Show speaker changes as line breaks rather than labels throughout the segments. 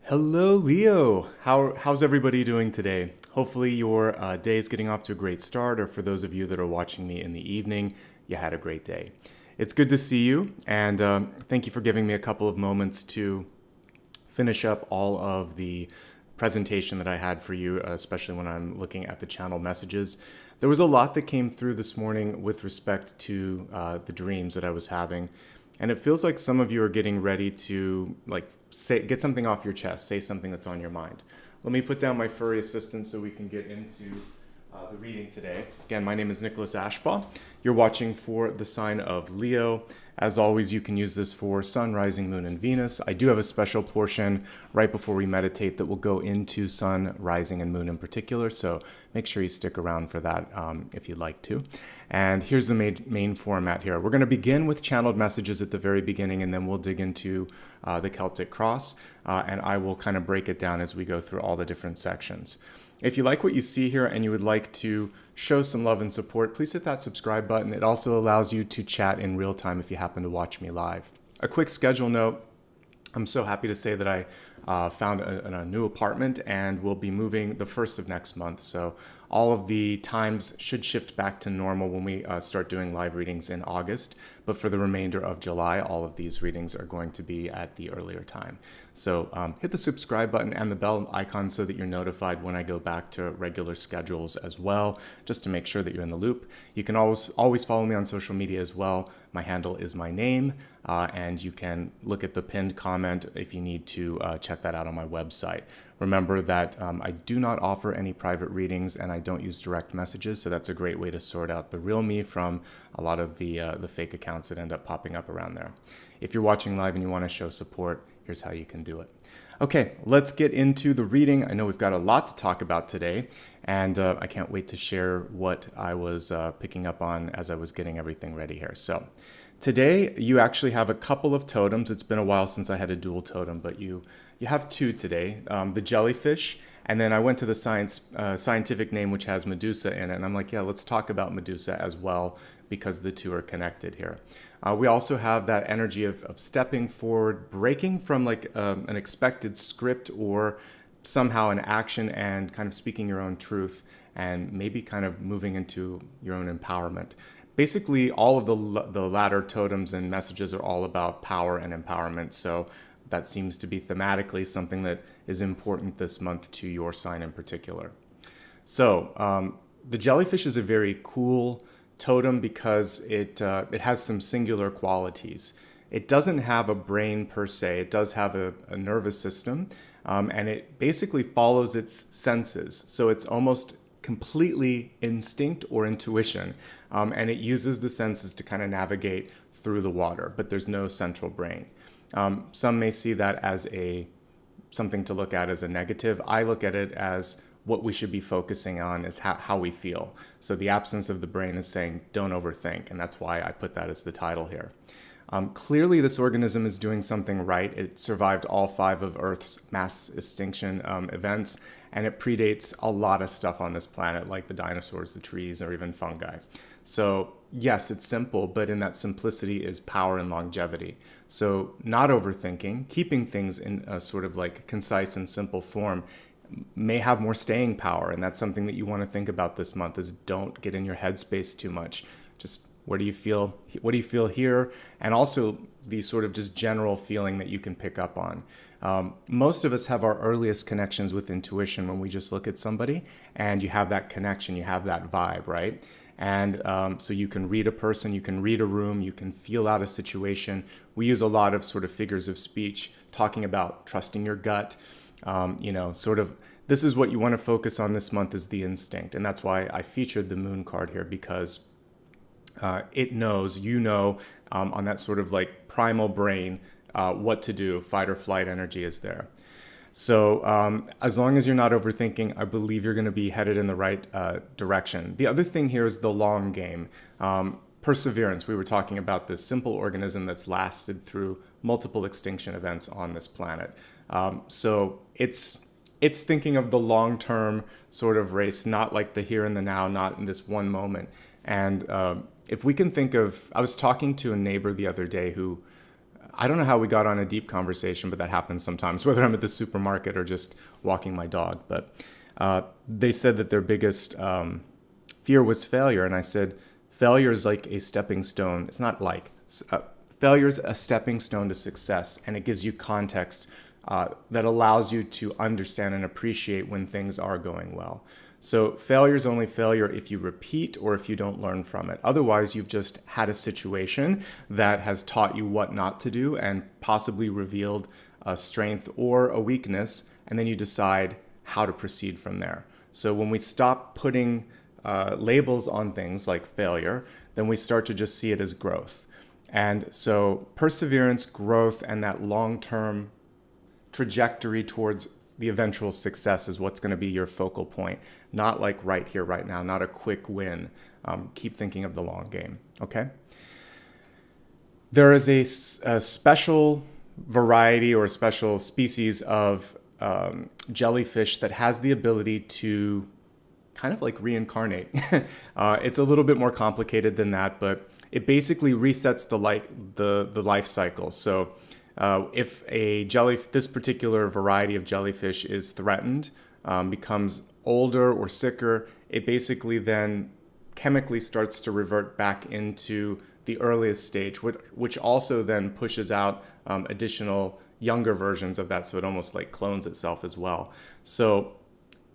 Hello, Leo. How's everybody doing today? Hopefully, your day is getting off to a great start, or for those of you that are watching me in the evening, you had a great day. It's good to see you, and thank you for giving me a couple of moments to finish up all of the presentation that I had for you, especially when I'm looking at the channel messages. There was a lot that came through this morning with respect to the dreams that I was having. And it feels like some of you are getting ready to get something off your chest, say something that's on your mind. Let me put down my furry assistant so we can get into the reading today. Again, my name is Nicholas Ashbaugh. You're watching for the sign of Leo. As always, you can use this for Sun, Rising, Moon, and Venus. I do have a special portion right before we meditate that will go into Sun, Rising, and Moon in particular, so make sure you stick around for that if you'd like to. And here's the main format here. We're going to begin with channeled messages at the very beginning, and then we'll dig into the Celtic Cross, and I will kind of break it down as we go through all the different sections. If you like what you see here and you would like to show some love and support, please hit that subscribe button. It also allows you to chat in real time if you happen to watch me live. A quick schedule note. I'm so happy to say that I found a new apartment and will be moving the 1st of next month. So all of the times should shift back to normal when we start doing live readings in August. But for the remainder of July, all of these readings are going to be at the earlier time. So hit the subscribe button and the bell icon so that you're notified when I go back to regular schedules as well, just to make sure that you're in the loop. You can always follow me on social media as well. My handle is my name, and you can look at the pinned comment if you need to check that out on my website. Remember that I do not offer any private readings and I don't use direct messages, so that's a great way to sort out the real me from a lot of the fake accounts that end up popping up around there. If you're watching live and you want to show support, here's how you can do it. Okay, let's get into the reading. I know we've got a lot to talk about today, and I can't wait to share what I was picking up on as I was getting everything ready here. So today, you actually have a couple of totems. It's been a while since I had a dual totem, but you have two today. The jellyfish, and then I went to the scientific name, which has Medusa in it, and I'm like, yeah, let's talk about Medusa as well, because the two are connected here. We also have that energy of stepping forward, breaking from an expected script or somehow an action and kind of speaking your own truth and maybe kind of moving into your own empowerment. Basically, all of the latter totems and messages are all about power and empowerment. So that seems to be thematically something that is important this month to your sign in particular. So the jellyfish is a very cool totem because it has some singular qualities. It doesn't have a brain per se. It does have a nervous system, and it basically follows its senses. So it's almost completely instinct or intuition, and it uses the senses to kind of navigate through the water, but there's no central brain. Some may see that as something to look at as a negative. I look at it as what we should be focusing on is how we feel. So the absence of the brain is saying, don't overthink, and that's why I put that as the title here. Clearly, this organism is doing something right. It survived all 5 of Earth's mass extinction events, and it predates a lot of stuff on this planet, like the dinosaurs, the trees, or even fungi. So yes, it's simple, but in that simplicity is power and longevity. So not overthinking, keeping things in a sort of like concise and simple form may have more staying power, and that's something that you want to think about this month is don't get in your headspace too much. Just what do you feel here, and also the sort of just general feeling that you can pick up on. Most of us have our earliest connections with intuition when we just look at somebody and you have that connection, you have that vibe, right? And so you can read a person, you can read a room, you can feel out a situation. We use a lot of sort of figures of speech talking about trusting your gut. This is what you want to focus on this month is the instinct. And that's why I featured the moon card here, because it knows, on that sort of like primal brain, what to do. Fight or flight energy is there. So as long as you're not overthinking, I believe you're going to be headed in the right direction. The other thing here is the long game. Perseverance. We were talking about this simple organism that's lasted through multiple extinction events on this planet. So it's thinking of the long-term sort of race, not like the here and the now, not in this one moment. And if we can think of, I was talking to a neighbor the other day who I don't know how we got on a deep conversation, but that happens sometimes, whether I'm at the supermarket or just walking my dog. But they said that their biggest fear was failure. And I said, failure is like a stepping stone. It's not like, failure is a stepping stone to success. And it gives you context that allows you to understand and appreciate when things are going well. So failure is only failure if you repeat or if you don't learn from it. Otherwise, you've just had a situation that has taught you what not to do and possibly revealed a strength or a weakness, and then you decide how to proceed from there. So when we stop putting labels on things like failure, then we start to just see it as growth. And so perseverance, growth, and that long-term trajectory towards the eventual success is what's going to be your focal point, not like right here, right now, not a quick win. Keep thinking of the long game, okay? There is a special variety or a special species of jellyfish that has the ability to kind of like reincarnate. It's a little bit more complicated than that, but it basically resets the life cycle. So if this particular variety of jellyfish is threatened, becomes older or sicker, it basically then chemically starts to revert back into the earliest stage, which also then pushes out additional younger versions of that. So it almost like clones itself as well. So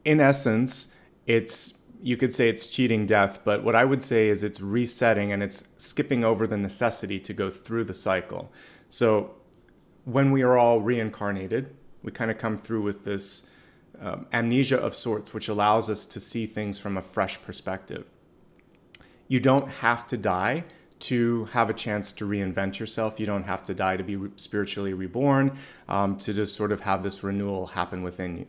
in essence, you could say it's cheating death, but what I would say is it's resetting and it's skipping over the necessity to go through the cycle. So when we are all reincarnated, we kind of come through with this amnesia of sorts, which allows us to see things from a fresh perspective. You don't have to die to have a chance to reinvent yourself. You don't have to die to be spiritually reborn, to just sort of have this renewal happen within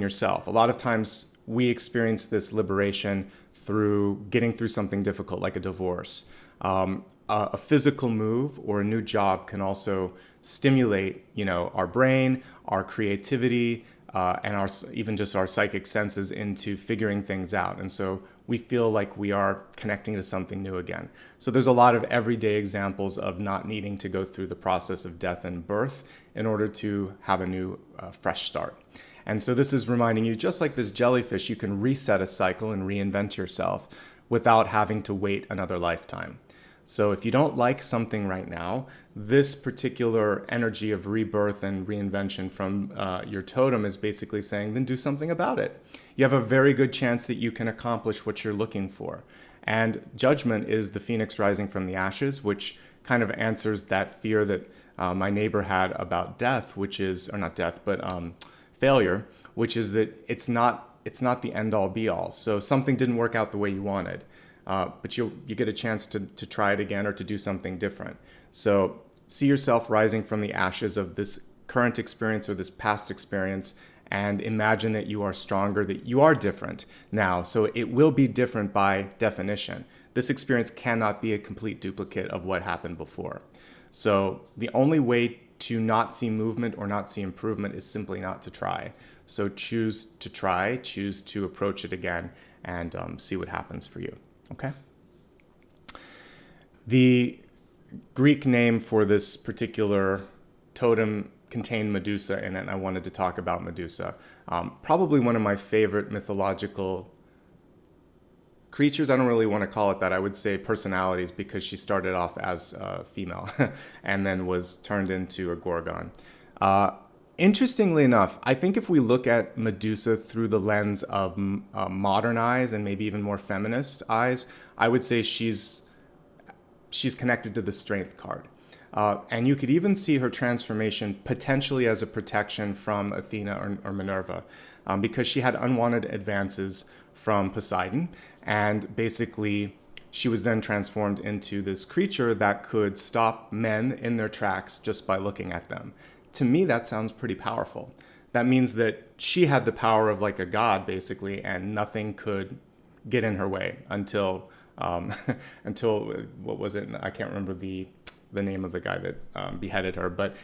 yourself. A lot of times we experience this liberation through getting through something difficult, like a divorce. A physical move or a new job can also stimulate, our brain, our creativity, and even just our psychic senses into figuring things out. And so we feel like we are connecting to something new again. So there's a lot of everyday examples of not needing to go through the process of death and birth in order to have a new, fresh start. And so this is reminding you, just like this jellyfish, you can reset a cycle and reinvent yourself without having to wait another lifetime. So if you don't like something right now, this particular energy of rebirth and reinvention from your totem is basically saying, then do something about it. You have a very good chance that you can accomplish what you're looking for. And judgment is the phoenix rising from the ashes, which kind of answers that fear that my neighbor had about death, which is, or not death, but failure, which is that it's not the end all be all. So something didn't work out the way you wanted. But you get a chance to try it again or to do something different. So see yourself rising from the ashes of this current experience or this past experience and imagine that you are stronger, that you are different now. So it will be different by definition. This experience cannot be a complete duplicate of what happened before. So the only way to not see movement or not see improvement is simply not to try. So choose to try, choose to approach it again, and see what happens for you. Okay. The Greek name for this particular totem contained Medusa in it, and I wanted to talk about Medusa. Probably one of my favorite mythological creatures. I don't really want to call it that. I would say personalities, because she started off as a female and then was turned into a gorgon. Interestingly enough, I think if we look at Medusa through the lens of modern eyes and maybe even more feminist eyes, I would say she's connected to the Strength card. And you could even see her transformation potentially as a protection from Athena or Minerva, because she had unwanted advances from Poseidon. And basically, she was then transformed into this creature that could stop men in their tracks just by looking at them. To me, that sounds pretty powerful. That means that she had the power of like a god, basically, and nothing could get in her way until what was it? I can't remember the name of the guy that beheaded her. But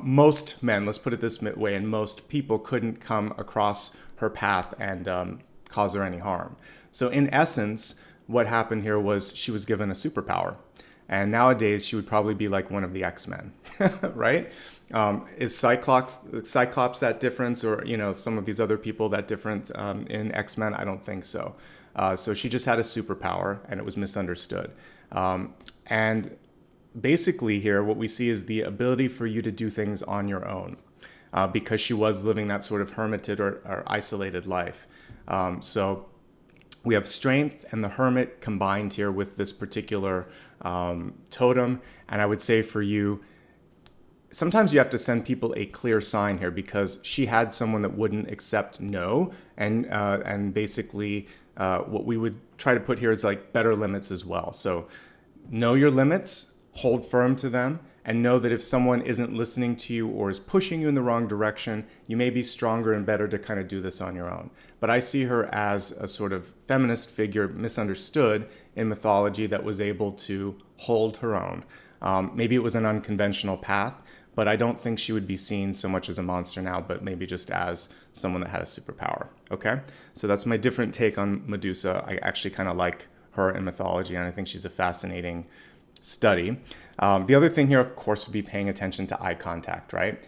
most men, let's put it this way, and most people couldn't come across her path and cause her any harm. So in essence, what happened here was she was given a superpower. And nowadays, she would probably be like one of the X-Men, right? Is Cyclops that different, or some of these other people that different in X-Men? I don't think so. So she just had a superpower, and it was misunderstood. And basically here, what we see is the ability for you to do things on your own, because she was living that sort of hermited or isolated life. So we have strength and the hermit combined here with this particular totem. And I would say for you, sometimes you have to send people a clear sign here, because she had someone that wouldn't accept no. And basically what we would try to put here is like better limits as well. So know your limits, hold firm to them, and know that if someone isn't listening to you or is pushing you in the wrong direction, you may be stronger and better to kind of do this on your own. But I see her as a sort of feminist figure, misunderstood in mythology, that was able to hold her own. Maybe it was an unconventional path, but I don't think she would be seen so much as a monster now, but maybe just as someone that had a superpower. Okay? So that's my different take on Medusa. I actually kind of like her in mythology, and I think she's a fascinating study. The other thing here, of course, would be paying attention to eye contact, right?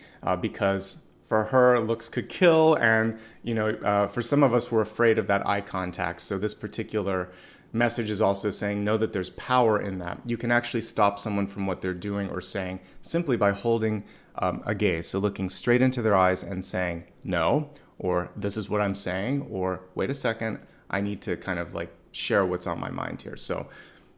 Because for her, looks could kill, and for some of us, we're afraid of that eye contact. So this particular message is also saying, know that there's power in that. You can actually stop someone from what they're doing or saying simply by holding a gaze. So looking straight into their eyes and saying no, or this is what I'm saying, or wait a second, I need to kind of like share what's on my mind here. So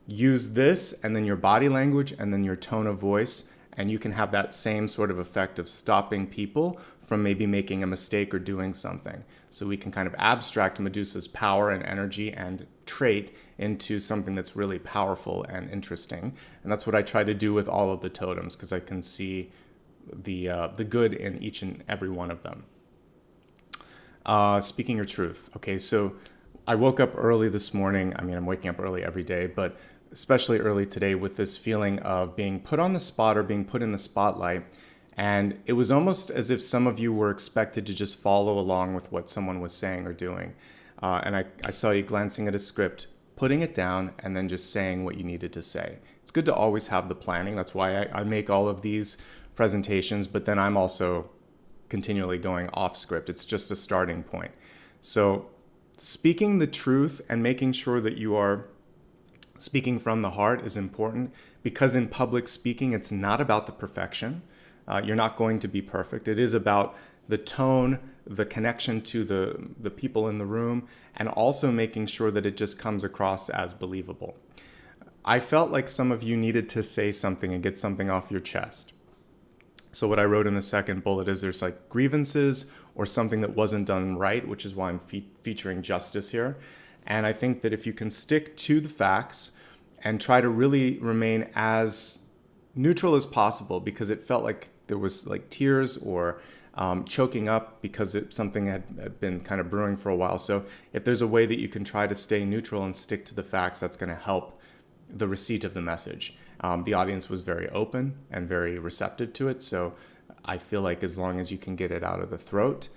use this, and then your body language, and then your tone of voice, and you can have that same sort of effect of stopping people from maybe making a mistake or doing something. So we can kind of abstract Medusa's power and energy and trait into something that's really powerful and interesting. And that's what I try to do with all of the totems, because I can see the good in each and every one of them. Speaking your truth. Okay, so I woke up early this morning. I mean, I'm waking up early every day, but especially early today with this feeling of being put on the spot or being put in the spotlight. And it was almost as if some of you were expected to just follow along with what someone was saying or doing. And I saw you glancing at a script, putting it down, and then just saying what you needed to say. It's good to always have the planning. That's why I make all of these presentations, but then I'm also continually going off script. It's just a starting point. So speaking the truth and making sure that you are speaking from the heart is important, because in public speaking, it's not about the perfection. You're not going to be perfect. It is about the tone, the connection to the people in the room, and also making sure that it just comes across as believable. I felt like some of you needed to say something and get something off your chest. So what I wrote in the second bullet is there's like grievances or something that wasn't done right, which is why I'm featuring justice here. And I think that if you can stick to the facts and try to really remain as neutral as possible, because it felt like there was like tears or choking up because something had been kind of brewing for a while. So if there's a way that you can try to stay neutral and stick to the facts, that's going to help the receipt of the message. The audience was very open and very receptive to it. So I feel like as long as you can get it out of the throat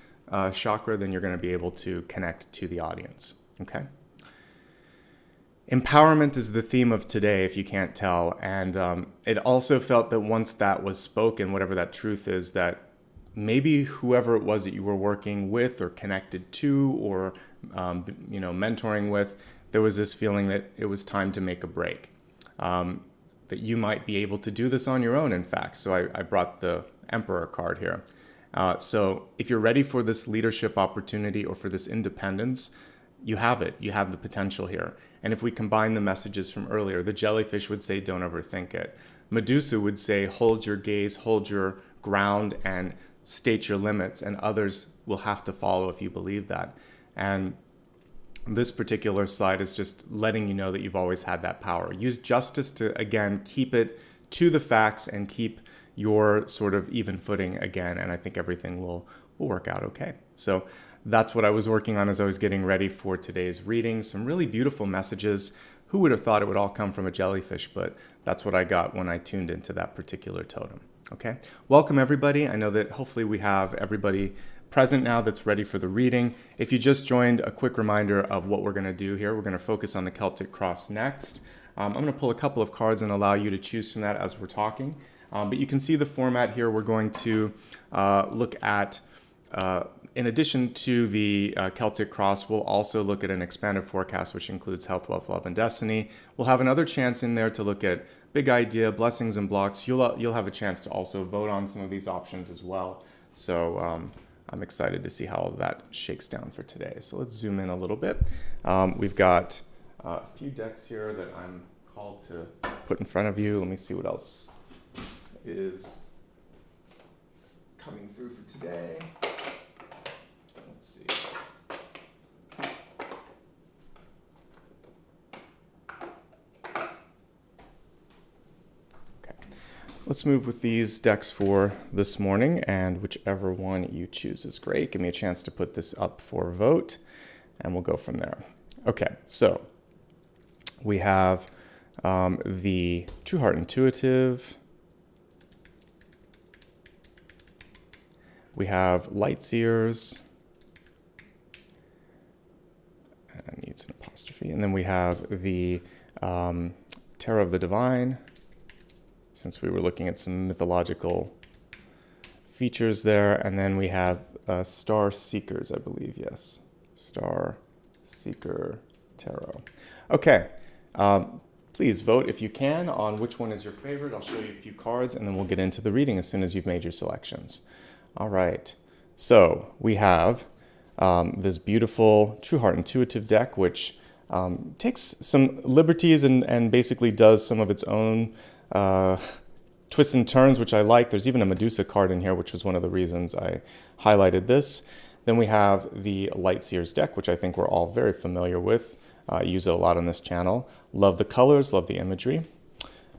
chakra, then you're going to be able to connect to the audience. Okay. Empowerment is the theme of today, if you can't tell. And it also felt that once that was spoken, whatever that truth is, that maybe whoever it was that you were working with or connected to or mentoring with, there was this feeling that it was time to make a break. That you might be able to do this on your own, in fact. So I brought the Emperor card here. So if you're ready for this leadership opportunity or for this independence, you have it. You have the potential here. And if we combine the messages from earlier, the jellyfish would say, don't overthink it. Medusa would say, hold your gaze, hold your ground, and state your limits. And others will have to follow if you believe that. And this particular slide is just letting you know that you've always had that power. Use justice to, again, keep it to the facts and keep your sort of even footing again. And I think everything will work out okay. So that's what I was working on as I was getting ready for today's reading. Some really beautiful messages. Who would have thought it would all come from a jellyfish? But that's what I got when I tuned into that particular totem. Okay. Welcome, everybody. I know that hopefully we have everybody present now that's ready for the reading. If you just joined, a quick reminder of what we're going to do here. We're going to focus on the Celtic Cross next. I'm going to pull a couple of cards and allow you to choose from that as we're talking. But you can see the format here. We're going to look at, in addition to the Celtic Cross, we'll also look at an expanded forecast, which includes health, wealth, love, and destiny. We'll have another chance in there to look at big idea, blessings and blocks. You'll have a chance to also vote on some of these options as well. So I'm excited to see how all of that shakes down for today. So let's zoom in a little bit. We've got a few decks here that I'm called to put in front of you. Let me see what else is coming through for today. Let's see. Okay. Let's move with these decks for this morning, and whichever one you choose is great. Give me a chance to put this up for vote, and we'll go from there. Okay, so we have the True Heart Intuitive. We have Light Seers. That needs an apostrophe. And then we have the Tarot of the Divine, since we were looking at some mythological features there. And then we have Star Seekers, I believe, yes. Star Seeker Tarot. Okay. Please vote if you can on which one is your favorite. I'll show you a few cards, and then we'll get into the reading as soon as you've made your selections. All right, so we have this beautiful True Heart Intuitive deck, which takes some liberties and basically does some of its own twists and turns, which I like. There's even a Medusa card in here, which was one of the reasons I highlighted this. Then we have the Light Seers deck, which I think we're all very familiar with. Use it a lot on this channel. Love the colors, love the imagery.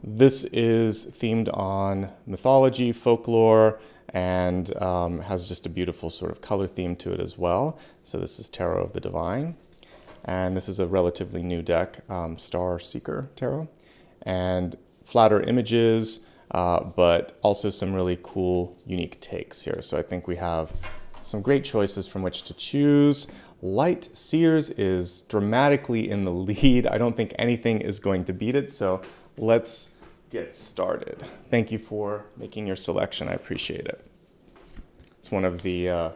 This is themed on mythology, folklore, and has just a beautiful sort of color theme to it as well. So this is Tarot of the Divine. And this is a relatively new deck, Star Seeker Tarot. And flatter images, but also some really cool, unique takes here. So I think we have some great choices from which to choose. Light Seers is dramatically in the lead. I don't think anything is going to beat it, so let's get started. Thank you for making your selection. I appreciate it. It's one of the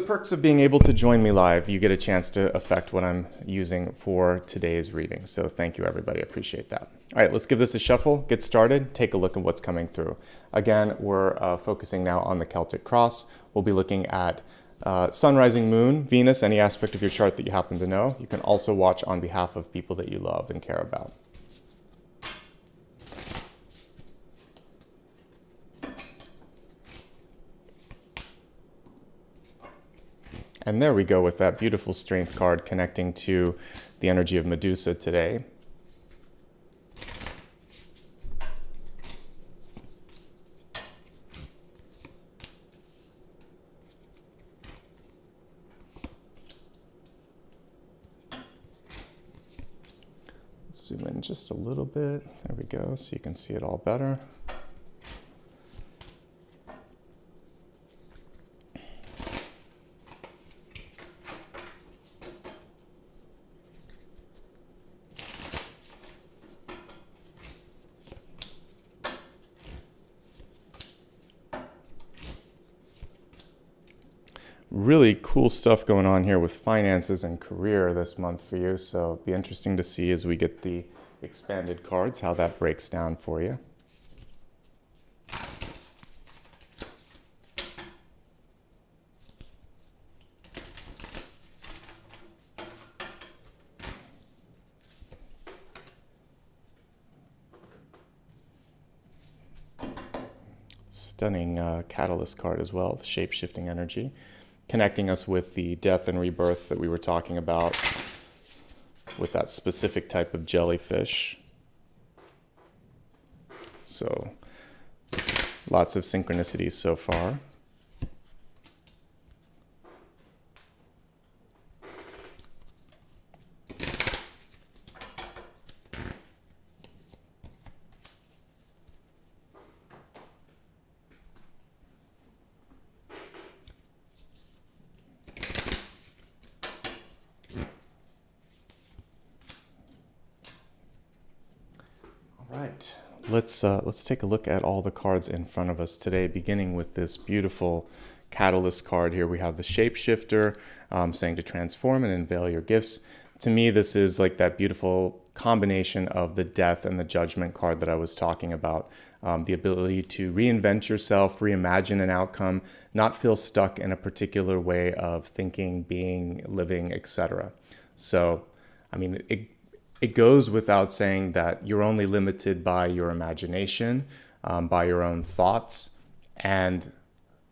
perks of being able to join me live. You get a chance to affect what I'm using for today's reading. So thank you, everybody. I appreciate that. All right, let's give this a shuffle, get started, take a look at what's coming through. Again, we're focusing now on the Celtic Cross. We'll be looking at Sun, Rising, Moon, Venus, any aspect of your chart that you happen to know. You can also watch on behalf of people that you love and care about. And there we go with that beautiful Strength card connecting to the energy of Medusa today. Let's zoom in just a little bit. There we go, so you can see it all better. Really cool stuff going on here with finances and career this month for you. So it'll be interesting to see as we get the expanded cards how that breaks down for you. Stunning catalyst card as well, the shape-shifting energy, connecting us with the death and rebirth that we were talking about with that specific type of jellyfish. So lots of synchronicities so far. let's take a look at all the cards in front of us today, beginning with this beautiful Catalyst card here. We have the Shapeshifter, saying to transform and unveil your gifts. To me, this is like that beautiful combination of the Death and the Judgment card that I was talking about. The ability to reinvent yourself, reimagine an outcome, not feel stuck in a particular way of thinking, being, living, etc. So, I mean, it goes without saying that you're only limited by your imagination, by your own thoughts. And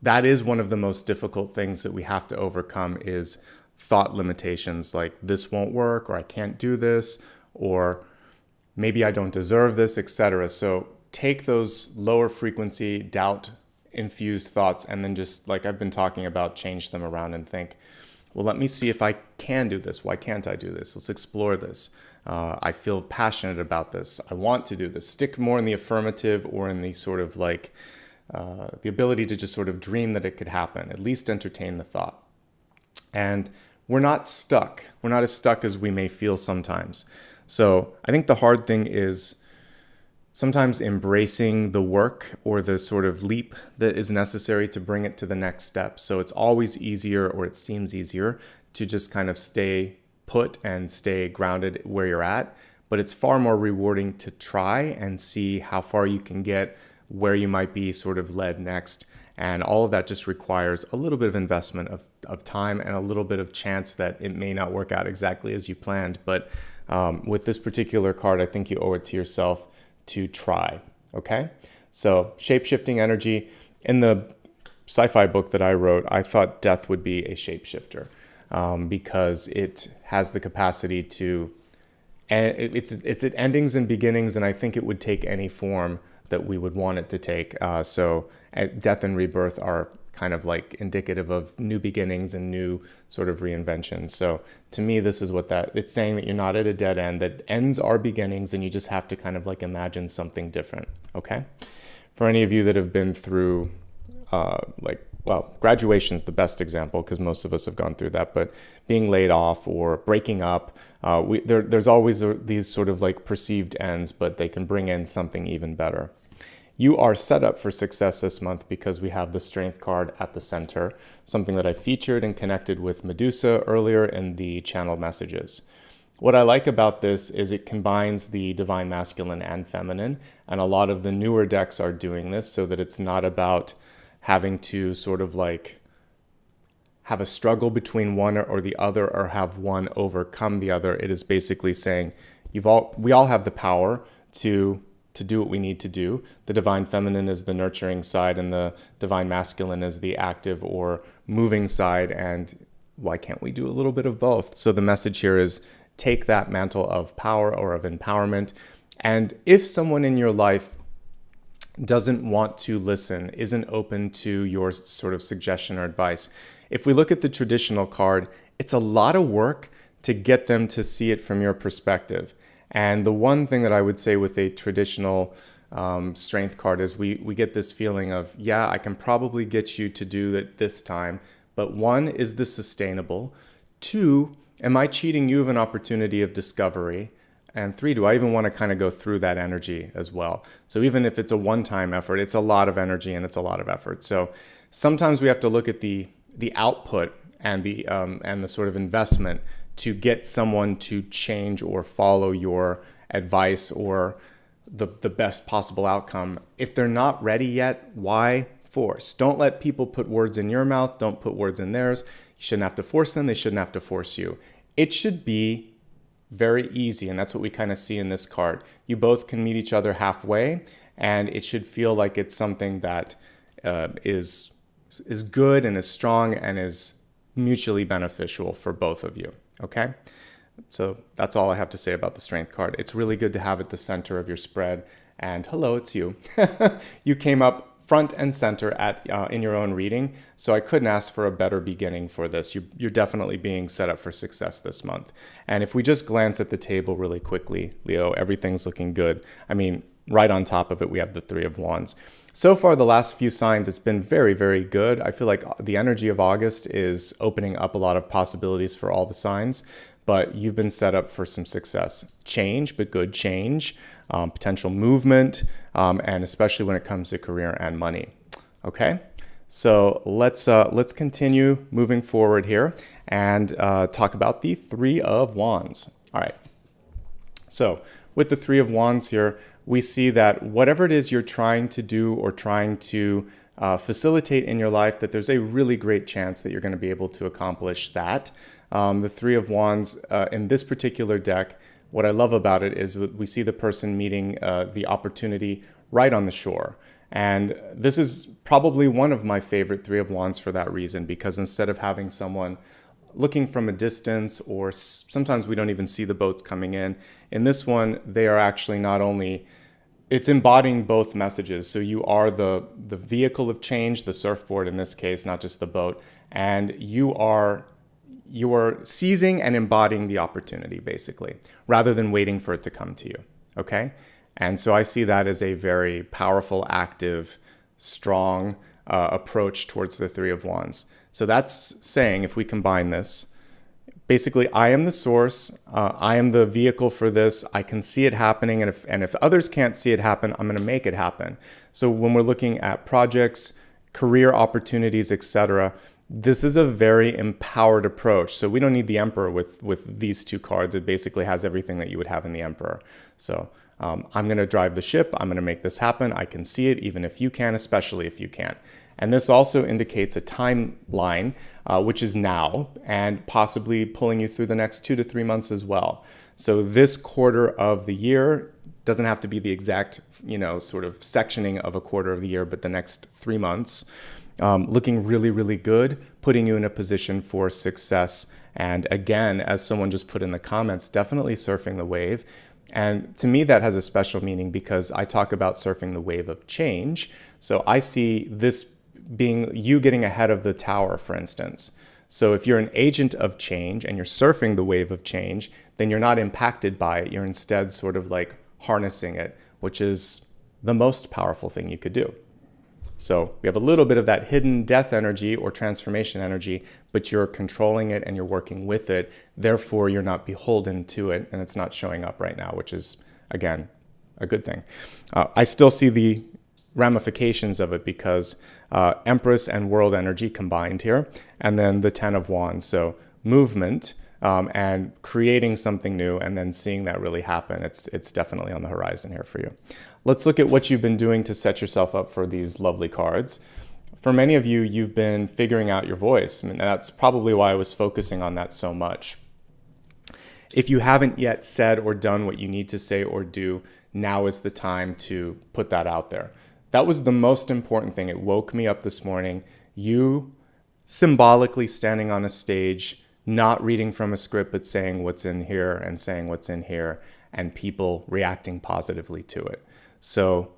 that is one of the most difficult things that we have to overcome, is thought limitations like this won't work, or I can't do this, or maybe I don't deserve this, etc. So take those lower frequency, doubt infused thoughts, and then just, like I've been talking about, change them around and think, well, let me see if I can do this. Why can't I do this? Let's explore this. I feel passionate about this. I want to do this. Stick more in the affirmative, or in the sort of like the ability to just sort of dream that it could happen, at least entertain the thought. And we're not stuck. We're not as stuck as we may feel sometimes. So I think the hard thing is sometimes embracing the work or the sort of leap that is necessary to bring it to the next step. So it's always easier, or it seems easier, to just kind of stay put and stay grounded where you're at. But it's far more rewarding to try and see how far you can get, where you might be sort of led next. And all of that just requires a little bit of investment of time, and a little bit of chance that it may not work out exactly as you planned. But with this particular card, I think you owe it to yourself to try. Okay? So shape-shifting energy. In the sci-fi book that I wrote, I thought death would be a shapeshifter, because it has the capacity to, and it's at endings and beginnings, and I think it would take any form that we would want it to take. So death and rebirth are kind of like indicative of new beginnings and new sort of reinventions. So to me, this is what it's saying, that you're not at a dead end, that ends are beginnings, and you just have to kind of like imagine something different. Okay? For any of you that have been through graduation's the best example, because most of us have gone through that, but being laid off or breaking up, there's always these sort of like perceived ends, but they can bring in something even better. You are set up for success this month because we have the Strength card at the center, something that I featured and connected with Medusa earlier in the channeled messages. What I like about this is it combines the divine masculine and feminine, and a lot of the newer decks are doing this, so that it's not about having to sort of like have a struggle between one or the other, or have one overcome the other. It is basically saying we all have the power to do what we need to do. The divine feminine is the nurturing side, and the divine masculine is the active or moving side. And why can't we do a little bit of both? So the message here is, take that mantle of power or of empowerment. And if someone in your life doesn't want to listen, isn't open to your sort of suggestion or advice, if we look at the traditional card, it's a lot of work to get them to see it from your perspective. And the one thing that I would say with a traditional strength card is we get this feeling of, yeah, I can probably get you to do it this time, but one, is this sustainable? Two, am I cheating you of an opportunity of discovery? And three, do I even want to kind of go through that energy as well? So even if it's a one-time effort, it's a lot of energy and it's a lot of effort. So sometimes we have to look at the output and the sort of investment to get someone to change or follow your advice or the best possible outcome. If they're not ready yet, why force? Don't let people put words in your mouth. Don't put words in theirs. You shouldn't have to force them. They shouldn't have to force you. It should be very easy, and that's what we kind of see in this card. You both can meet each other halfway, and it should feel like it's something that is good and is strong and is mutually beneficial for both of you. Okay? So that's all I have to say about the Strength card. It's really good to have at the center of your spread. And hello, it's you. You came up front and center in your own reading, so I couldn't ask for a better beginning for this. You're definitely being set up for success this month. And if we just glance at the table really quickly, Leo, everything's looking good. I mean, right on top of it, we have the Three of Wands. So far, the last few signs, it's been very, very good. I feel like the energy of August is opening up a lot of possibilities for all the signs, but you've been set up for some success. Change, but good change, potential movement, and especially when it comes to career and money. Okay, so let's continue moving forward here and talk about the Three of Wands. All right, so with the Three of Wands here, we see that whatever it is you're trying to do or trying to facilitate in your life, that there's a really great chance that you're going to be able to accomplish that. The Three of Wands in this particular deck, what I love about it is we see the person meeting the opportunity right on the shore. And this is probably one of my favorite Three of Wands for that reason, because instead of having someone looking from a distance, or sometimes we don't even see the boats coming in this one, they are actually not only, it's embodying both messages. So you are the vehicle of change, the surfboard in this case, not just the boat, and you are seizing and embodying the opportunity, basically, rather than waiting for it to come to you, okay? And so I see that as a very powerful, active, strong approach towards the Three of Wands. So that's saying, if we combine this, basically, I am the source, I am the vehicle for this, I can see it happening, and if others can't see it happen, I'm gonna make it happen. So when we're looking at projects, career opportunities, etc., this is a very empowered approach. So we don't need the Emperor with these two cards. It basically has everything that you would have in the Emperor. So I'm going to drive the ship. I'm going to make this happen. I can see it, even if you can, especially if you can't. And this also indicates a timeline, which is now, and possibly pulling you through the next 2 to 3 months as well. So this quarter of the year doesn't have to be the exact, sort of sectioning of a quarter of the year, but the next 3 months. Looking really, really good, putting you in a position for success. And again, as someone just put in the comments, definitely surfing the wave. And to me, that has a special meaning because I talk about surfing the wave of change. So I see this being you getting ahead of the tower, for instance. So if you're an agent of change and you're surfing the wave of change, then you're not impacted by it. You're instead sort of like harnessing it, which is the most powerful thing you could do. So we have a little bit of that hidden death energy or transformation energy, but you're controlling it and you're working with it. Therefore, you're not beholden to it, and it's not showing up right now, which is, again, a good thing. I still see the ramifications of it because Empress and World energy combined here, and then the Ten of Wands. So movement and creating something new and then seeing that really happen. It's definitely on the horizon here for you. Let's look at what you've been doing to set yourself up for these lovely cards. For many of you, you've been figuring out your voice. I mean, that's probably why I was focusing on that so much. If you haven't yet said or done what you need to say or do, now is the time to put that out there. That was the most important thing. It woke me up this morning. You symbolically standing on a stage, not reading from a script, but saying what's in here and saying what's in here, and people reacting positively to it. So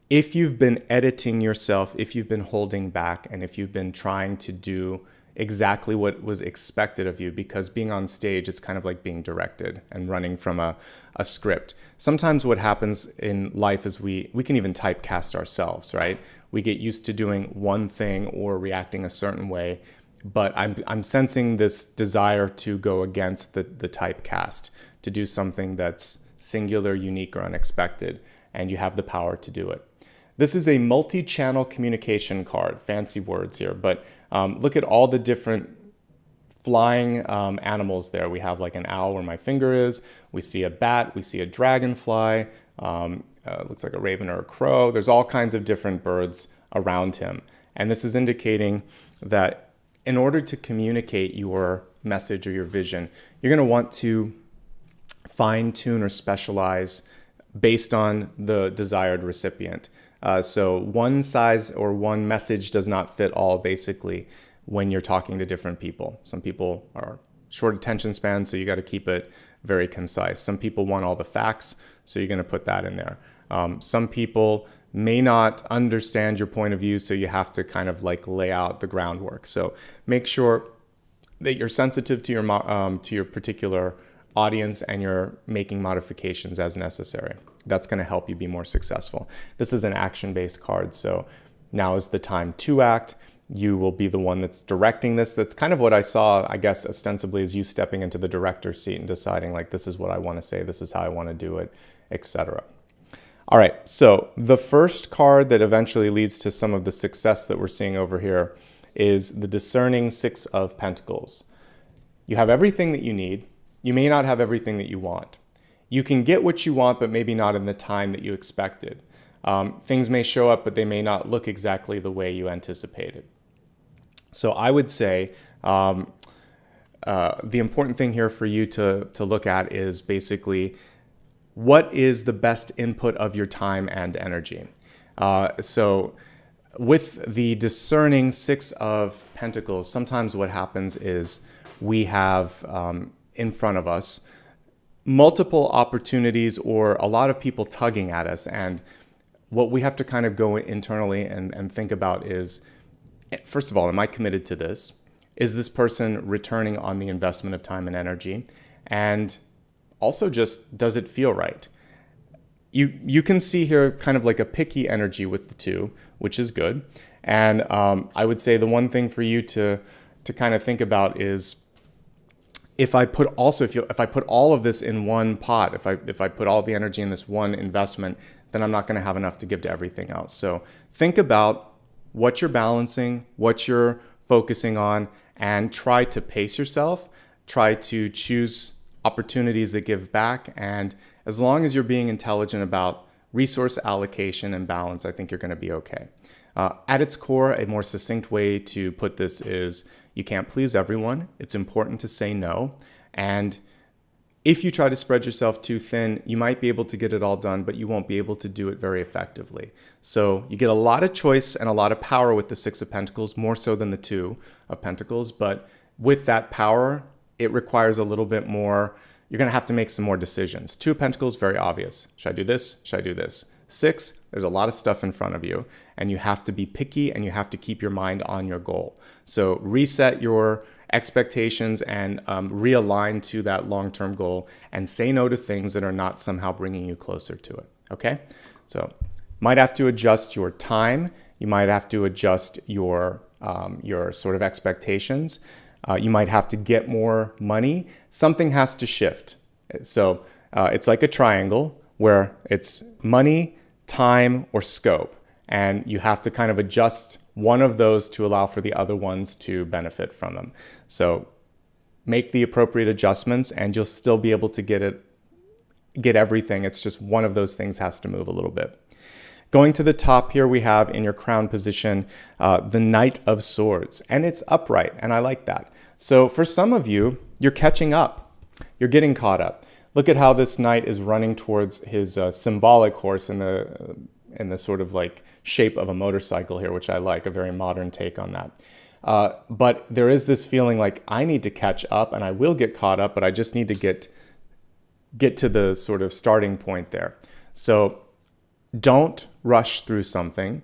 if you've been editing yourself, if you've been holding back, and if you've been trying to do exactly what was expected of you, because being on stage, it's kind of like being directed and running from a script. Sometimes what happens in life is we can even typecast ourselves, right? We get used to doing one thing or reacting a certain way, but I'm sensing this desire to go against the typecast, to do something that's singular, unique, or unexpected, and you have the power to do it. This is a multi-channel communication card, fancy words here, but look at all the different flying animals there. We have like an owl where my finger is, we see a bat, we see a dragonfly, looks like a raven or a crow. There's all kinds of different birds around him. And this is indicating that in order to communicate your message or your vision, you're going to want to fine-tune or specialize based on the desired recipient. So one size or one message does not fit all, basically, when you're talking to different people. Some people are short attention spans, so you got to keep it very concise. Some people want all the facts, so you're going to put that in there. Some people may not understand your point of view, so you have to kind of like lay out the groundwork. So make sure that you're sensitive to your particular audience and you're making modifications as necessary. That's going to help you be more successful. This is an action-based card, so now is the time to act. You will be the one that's directing this. That's kind of what I saw, I guess, ostensibly, as you stepping into the director's seat and deciding, like, this is what I want to say, this is how I want to do it, etc. All right, so the first card that eventually leads to some of the success that we're seeing over here is the discerning Six of Pentacles. You have everything that you need. You may not have everything that you want. You can get what you want, but maybe not in the time that you expected. Things may show up, but they may not look exactly the way you anticipated. So I would say the important thing here for you to look at is basically what is the best input of your time and energy. So with the discerning Six of Pentacles, sometimes what happens is we have in front of us multiple opportunities or a lot of people tugging at us. And what we have to kind of go internally and think about is, first of all, am I committed to this? Is this person returning on the investment of time and energy? And also just, does it feel right? You can see here kind of like a picky energy with the two, which is good. And I would say the one thing for you to kind of think about is, if I put all of this in one pot, if I put all the energy in this one investment, then I'm not going to have enough to give to everything else. So think about what you're balancing, what you're focusing on, and try to pace yourself. Try to choose opportunities that give back. And as long as you're being intelligent about resource allocation and balance, I think you're going to be okay. At its core, a more succinct way to put this is, you can't please everyone. It's important to say no. And if you try to spread yourself too thin, you might be able to get it all done, but you won't be able to do it very effectively. So you get a lot of choice and a lot of power with the Six of Pentacles, more so than the Two of Pentacles. But with that power, it requires a little bit more. You're going to have to make some more decisions. Two of Pentacles, very obvious. Should I do this? Should I do this? Six, there's a lot of stuff in front of you, and you have to be picky and you have to keep your mind on your goal. So reset your expectations and realign to that long-term goal, and say no to things that are not somehow bringing you closer to it. Okay? So might have to adjust your time. You might have to adjust your sort of expectations. You might have to get more money. Something has to shift. So it's like a triangle where it's money, time, or scope. And you have to kind of adjust one of those to allow for the other ones to benefit from them. So make the appropriate adjustments and you'll still be able to get everything. It's just one of those things has to move a little bit. Going to the top here, we have in your crown position, the Knight of Swords, and it's upright, and I like that. So for some of you, you're catching up. You're getting caught up. Look at how this knight is running towards his symbolic horse in the sort of like shape of a motorcycle here, which I like, a very modern take on that. But there is this feeling like I need to catch up, and I will get caught up, but I just need to get to the sort of starting point there. So don't rush through something.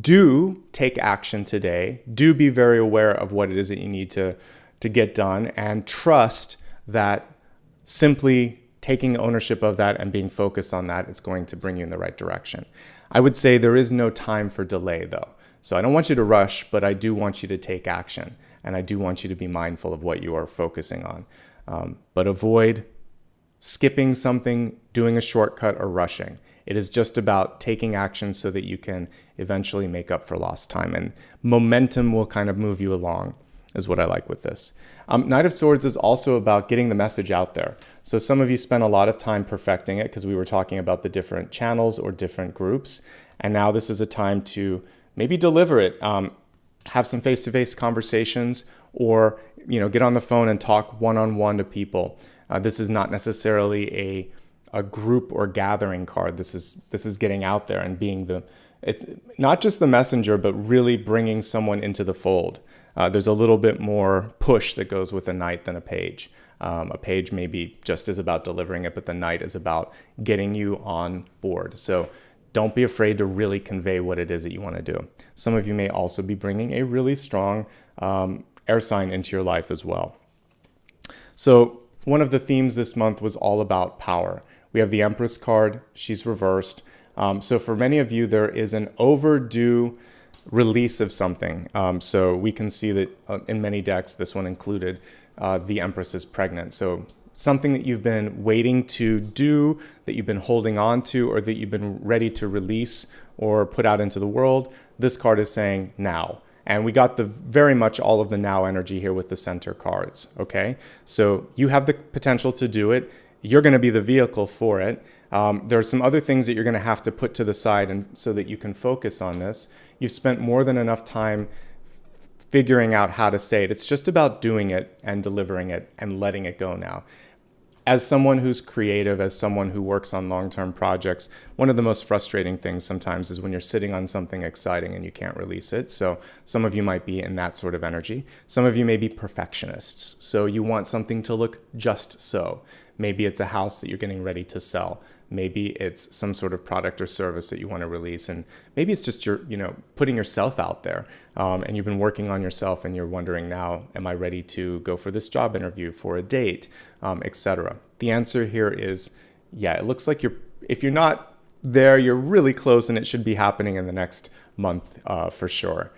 Do take action today. Do be very aware of what it is that you need to get done, and trust that simply taking ownership of that and being focused on that is going to bring you in the right direction. I would say there is no time for delay though. So I don't want you to rush, but I do want you to take action, and I do want you to be mindful of what you are focusing on. But avoid skipping something, doing a shortcut, or rushing. It is just about taking action so that you can eventually make up for lost time, and momentum will kind of move you along, is what I like with this. Knight of Swords is also about getting the message out there. So some of you spent a lot of time perfecting it because we were talking about the different channels or different groups. And now this is a time to maybe deliver it, have some face-to-face conversations, or get on the phone and talk one-on-one to people. This is not necessarily a group or gathering card. This is getting out there and being it's not just the messenger, but really bringing someone into the fold. There's a little bit more push that goes with a knight than a page. A page maybe just is about delivering it, but the knight is about getting you on board. So don't be afraid to really convey what it is that you want to do. Some of you may also be bringing a really strong air sign into your life as well. So one of the themes this month was all about power. We have the Empress card. She's reversed. So for many of you, there is an overdue release of something. So we can see that in many decks, this one included, the Empress is pregnant. So something that you've been waiting to do, that you've been holding on to, or that you've been ready to release or put out into the world, this card is saying now. And we got the very much all of the now energy here with the center cards, okay? So you have the potential to do it. You're going to be the vehicle for it. There are some other things that you're going to have to put to the side and so that you can focus on this. You've spent more than enough time figuring out how to say it. It's just about doing it and delivering it and letting it go now. As someone who's creative, as someone who works on long-term projects, one of the most frustrating things sometimes is when you're sitting on something exciting and you can't release it. So some of you might be in that sort of energy. Some of you may be perfectionists. So you want something to look just so. Maybe it's a house that you're getting ready to sell. Maybe it's some sort of product or service that you want to release. And maybe it's just putting yourself out there. And you've been working on yourself and you're wondering now, am I ready to go for this job interview, for a date, etc. The answer here is, yeah, it looks like if you're not there, you're really close and it should be happening in the next month for sure.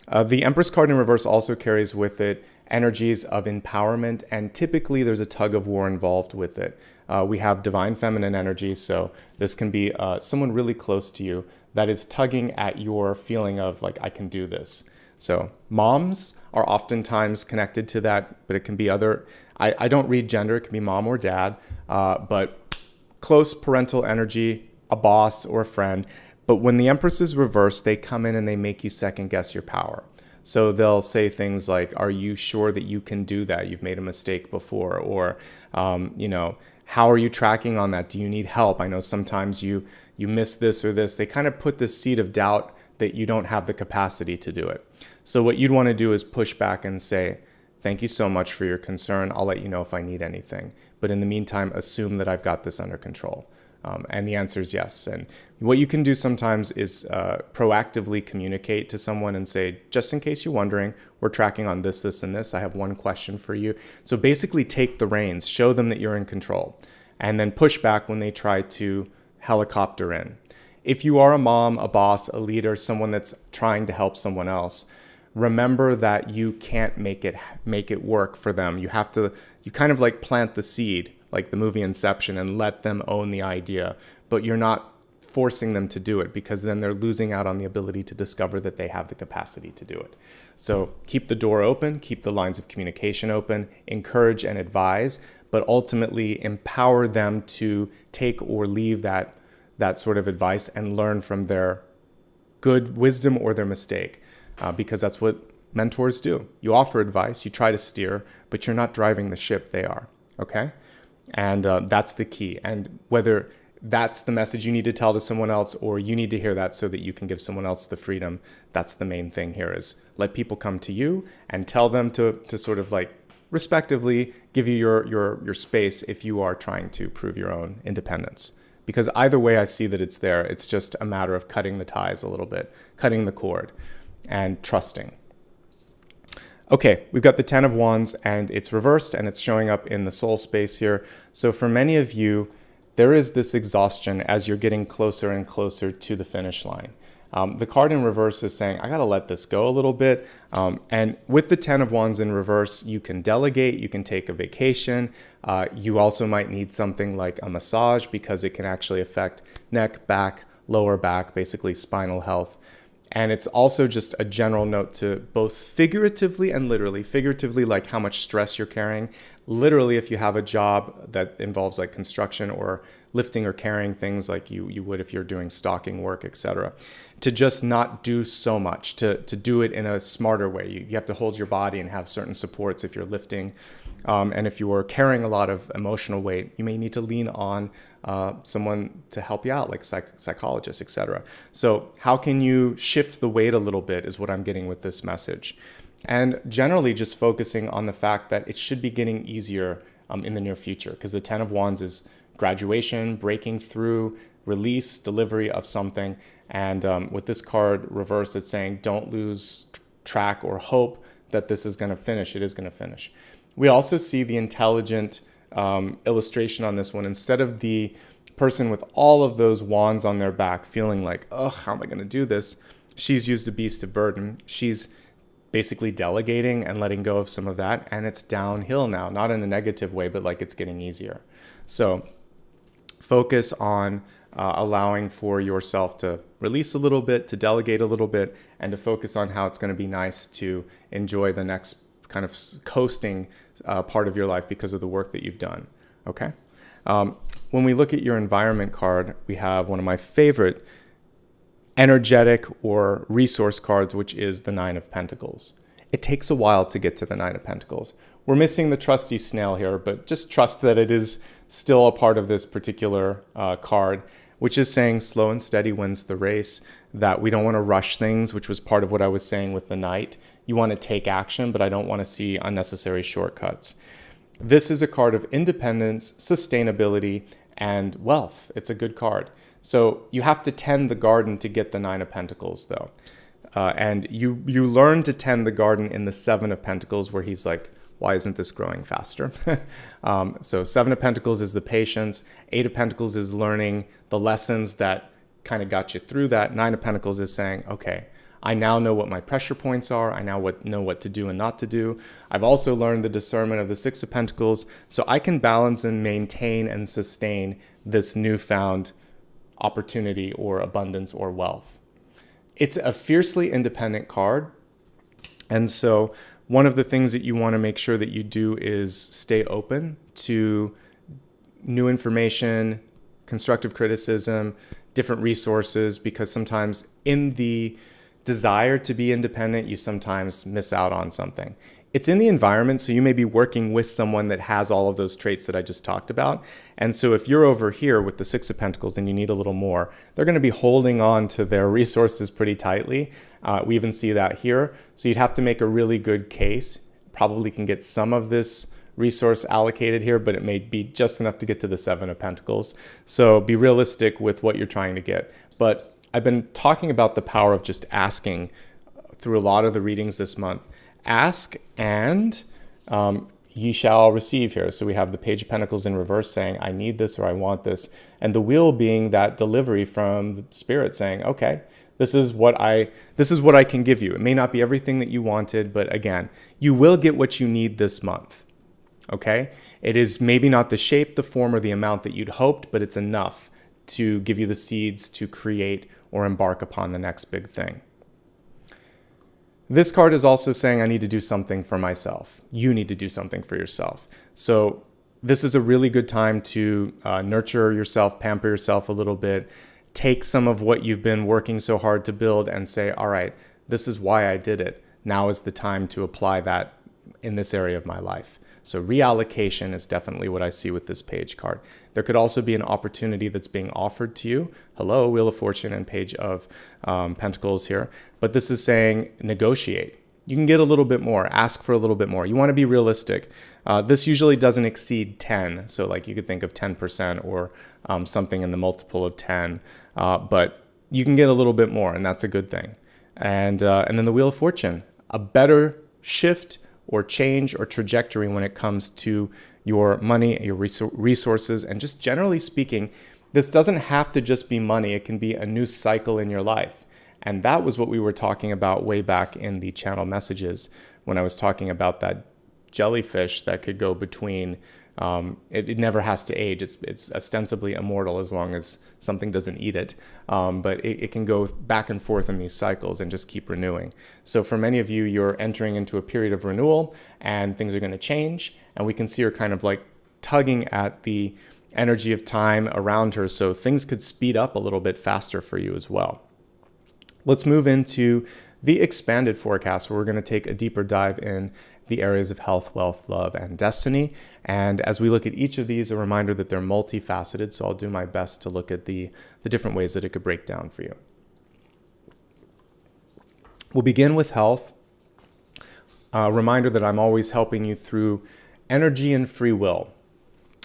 The Empress card in reverse also carries with it energies of empowerment, and typically there's a tug of war involved with it. We have divine feminine energy, so this can be someone really close to you that is tugging at your feeling of like, I can do this. So moms are oftentimes connected to that, but it can be other, I don't read gender, it can be mom or dad, but close parental energy, a boss or a friend. But when the Empress is reversed, they come in and they make you second guess your power. So they'll say things like, are you sure that you can do that? You've made a mistake before. Or, how are you tracking on that? Do you need help? I know sometimes you miss this or this. They kind of put this seed of doubt that you don't have the capacity to do it. So what you'd want to do is push back and say, thank you so much for your concern. I'll let you know if I need anything. But in the meantime, assume that I've got this under control. And the answer is yes. And what you can do sometimes is proactively communicate to someone and say, just in case you're wondering, we're tracking on this, this, and this. I have one question for you. So basically take the reins, show them that you're in control, and then push back when they try to helicopter in. If you are a mom, a boss, a leader, someone that's trying to help someone else, remember that you can't make it work for them. You kind of like plant the seed, like the movie Inception, and let them own the idea, but you're not forcing them to do it, because then they're losing out on the ability to discover that they have the capacity to do it. So keep the door open, keep the lines of communication open, encourage and advise, but ultimately empower them to take or leave that sort of advice and learn from their good wisdom or their mistake, because that's what mentors do. You offer advice, you try to steer, but you're not driving the ship, they are, okay? And that's the key. And whether that's the message you need to tell to someone else, or you need to hear that so that you can give someone else the freedom, that's the main thing here, is let people come to you and tell them to sort of like respectively give you your space if you are trying to prove your own independence. Because either way, I see that it's there. It's just a matter of cutting the ties a little bit, cutting the cord, and trusting. Okay, we've got the 10 of Wands, and it's reversed, and it's showing up in the soul space here. So for many of you, there is this exhaustion as you're getting closer and closer to the finish line. The card in reverse is saying, I got to let this go a little bit. And with the 10 of Wands in reverse, you can delegate, you can take a vacation. You also might need something like a massage, because it can actually affect neck, back, lower back, basically spinal health. And it's also just a general note to both figuratively and literally. Figuratively, like how much stress you're carrying. Literally, if you have a job that involves like construction or lifting or carrying things like you would if you're doing stocking work, etc. To just not do so much, to do it in a smarter way. You have to hold your body and have certain supports if you're lifting. And if you are carrying a lot of emotional weight, you may need to lean on someone to help you out, like psychologists, etc. So how can you shift the weight a little bit is what I'm getting with this message. And generally just focusing on the fact that it should be getting easier in the near future, because the 10 of Wands is graduation, breaking through, release, delivery of something. And with this card reversed, it's saying don't lose track or hope that this is going to finish. It is going to finish. We also see the intelligent illustration on this one. Instead of the person with all of those wands on their back feeling like, oh, how am I going to do this? She's used a beast of burden. She's basically delegating and letting go of some of that, and it's downhill now, not in a negative way, but like it's getting easier. So focus on allowing for yourself to release a little bit, to delegate a little bit, and to focus on how it's going to be nice to enjoy the next kind of coasting part of your life because of the work that you've done. Okay. When we look at your environment card, we have one of my favorite energetic or resource cards, which is the Nine of Pentacles. It takes a while to get to the Nine of Pentacles. We're missing the trusty snail here, but just trust that it is still a part of this particular card, which is saying slow and steady wins the race, that we don't want to rush things, which was part of what I was saying with the Knight. You want to take action, but I don't want to see unnecessary shortcuts. This is a card of independence, sustainability, and wealth. It's a good card. So you have to tend the garden to get the Nine of Pentacles, though. And you learn to tend the garden in the Seven of Pentacles, where he's like, why isn't this growing faster? So Seven of Pentacles is the patience. Eight of Pentacles is learning the lessons that kind of got you through that. Nine of Pentacles is saying, okay, I now know what my pressure points are. I now know what to do and not to do. I've also learned the discernment of the Six of Pentacles, so I can balance and maintain and sustain this newfound opportunity or abundance or wealth. It's a fiercely independent card. And so one of the things that you want to make sure that you do is stay open to new information, constructive criticism, different resources, because sometimes in the desire to be independent, you sometimes miss out on something. It's in the environment, so you may be working with someone that has all of those traits that I just talked about. And so if you're over here with the Six of Pentacles and you need a little more, they're going to be holding on to their resources pretty tightly. We even see that here. So you'd have to make a really good case. Probably can get some of this resource allocated here, but it may be just enough to get to the Seven of Pentacles. So be realistic with what you're trying to get. But I've been talking about the power of just asking through a lot of the readings this month. Ask and ye shall receive here. So we have the Page of Pentacles in reverse saying, I need this or I want this. And the wheel being that delivery from the Spirit saying, okay, this is what I can give you. It may not be everything that you wanted, but again, you will get what you need this month. Okay? It is maybe not the shape, the form, or the amount that you'd hoped, but it's enough to give you the seeds to create or embark upon the next big thing. This card is also saying I need to do something for myself. You need to do something for yourself. So this is a really good time to nurture yourself, pamper yourself a little bit, take some of what you've been working so hard to build and say, all right, this is why I did it. Now is the time to apply that in this area of my life. So reallocation is definitely what I see with this Page card. There could also be an opportunity that's being offered to you. Hello, Wheel of Fortune and Page of Pentacles here. But this is saying negotiate. You can get a little bit more, ask for a little bit more. You want to be realistic. This usually doesn't exceed 10. So like you could think of 10% or something in the multiple of 10. But you can get a little bit more, and that's a good thing. And then the Wheel of Fortune, a better shift or change or trajectory when it comes to your money, your resources, and just generally speaking, this doesn't have to just be money. It can be a new cycle in your life. And that was what we were talking about way back in the channel messages when I was talking about that jellyfish that could go between, it never has to age. It's ostensibly immortal as long as something doesn't eat it. But it can go back and forth in these cycles and just keep renewing. So for many of you, you're entering into a period of renewal and things are going to change. And we can see her kind of like tugging at the energy of time around her. So things could speed up a little bit faster for you as well. Let's move into the expanded forecast, where we're going to take a deeper dive in the areas of health, wealth, love, and destiny. And as we look at each of these, a reminder that they're multifaceted. So I'll do my best to look at the different ways that it could break down for you. We'll begin with health. A reminder that I'm always helping you through energy and free will.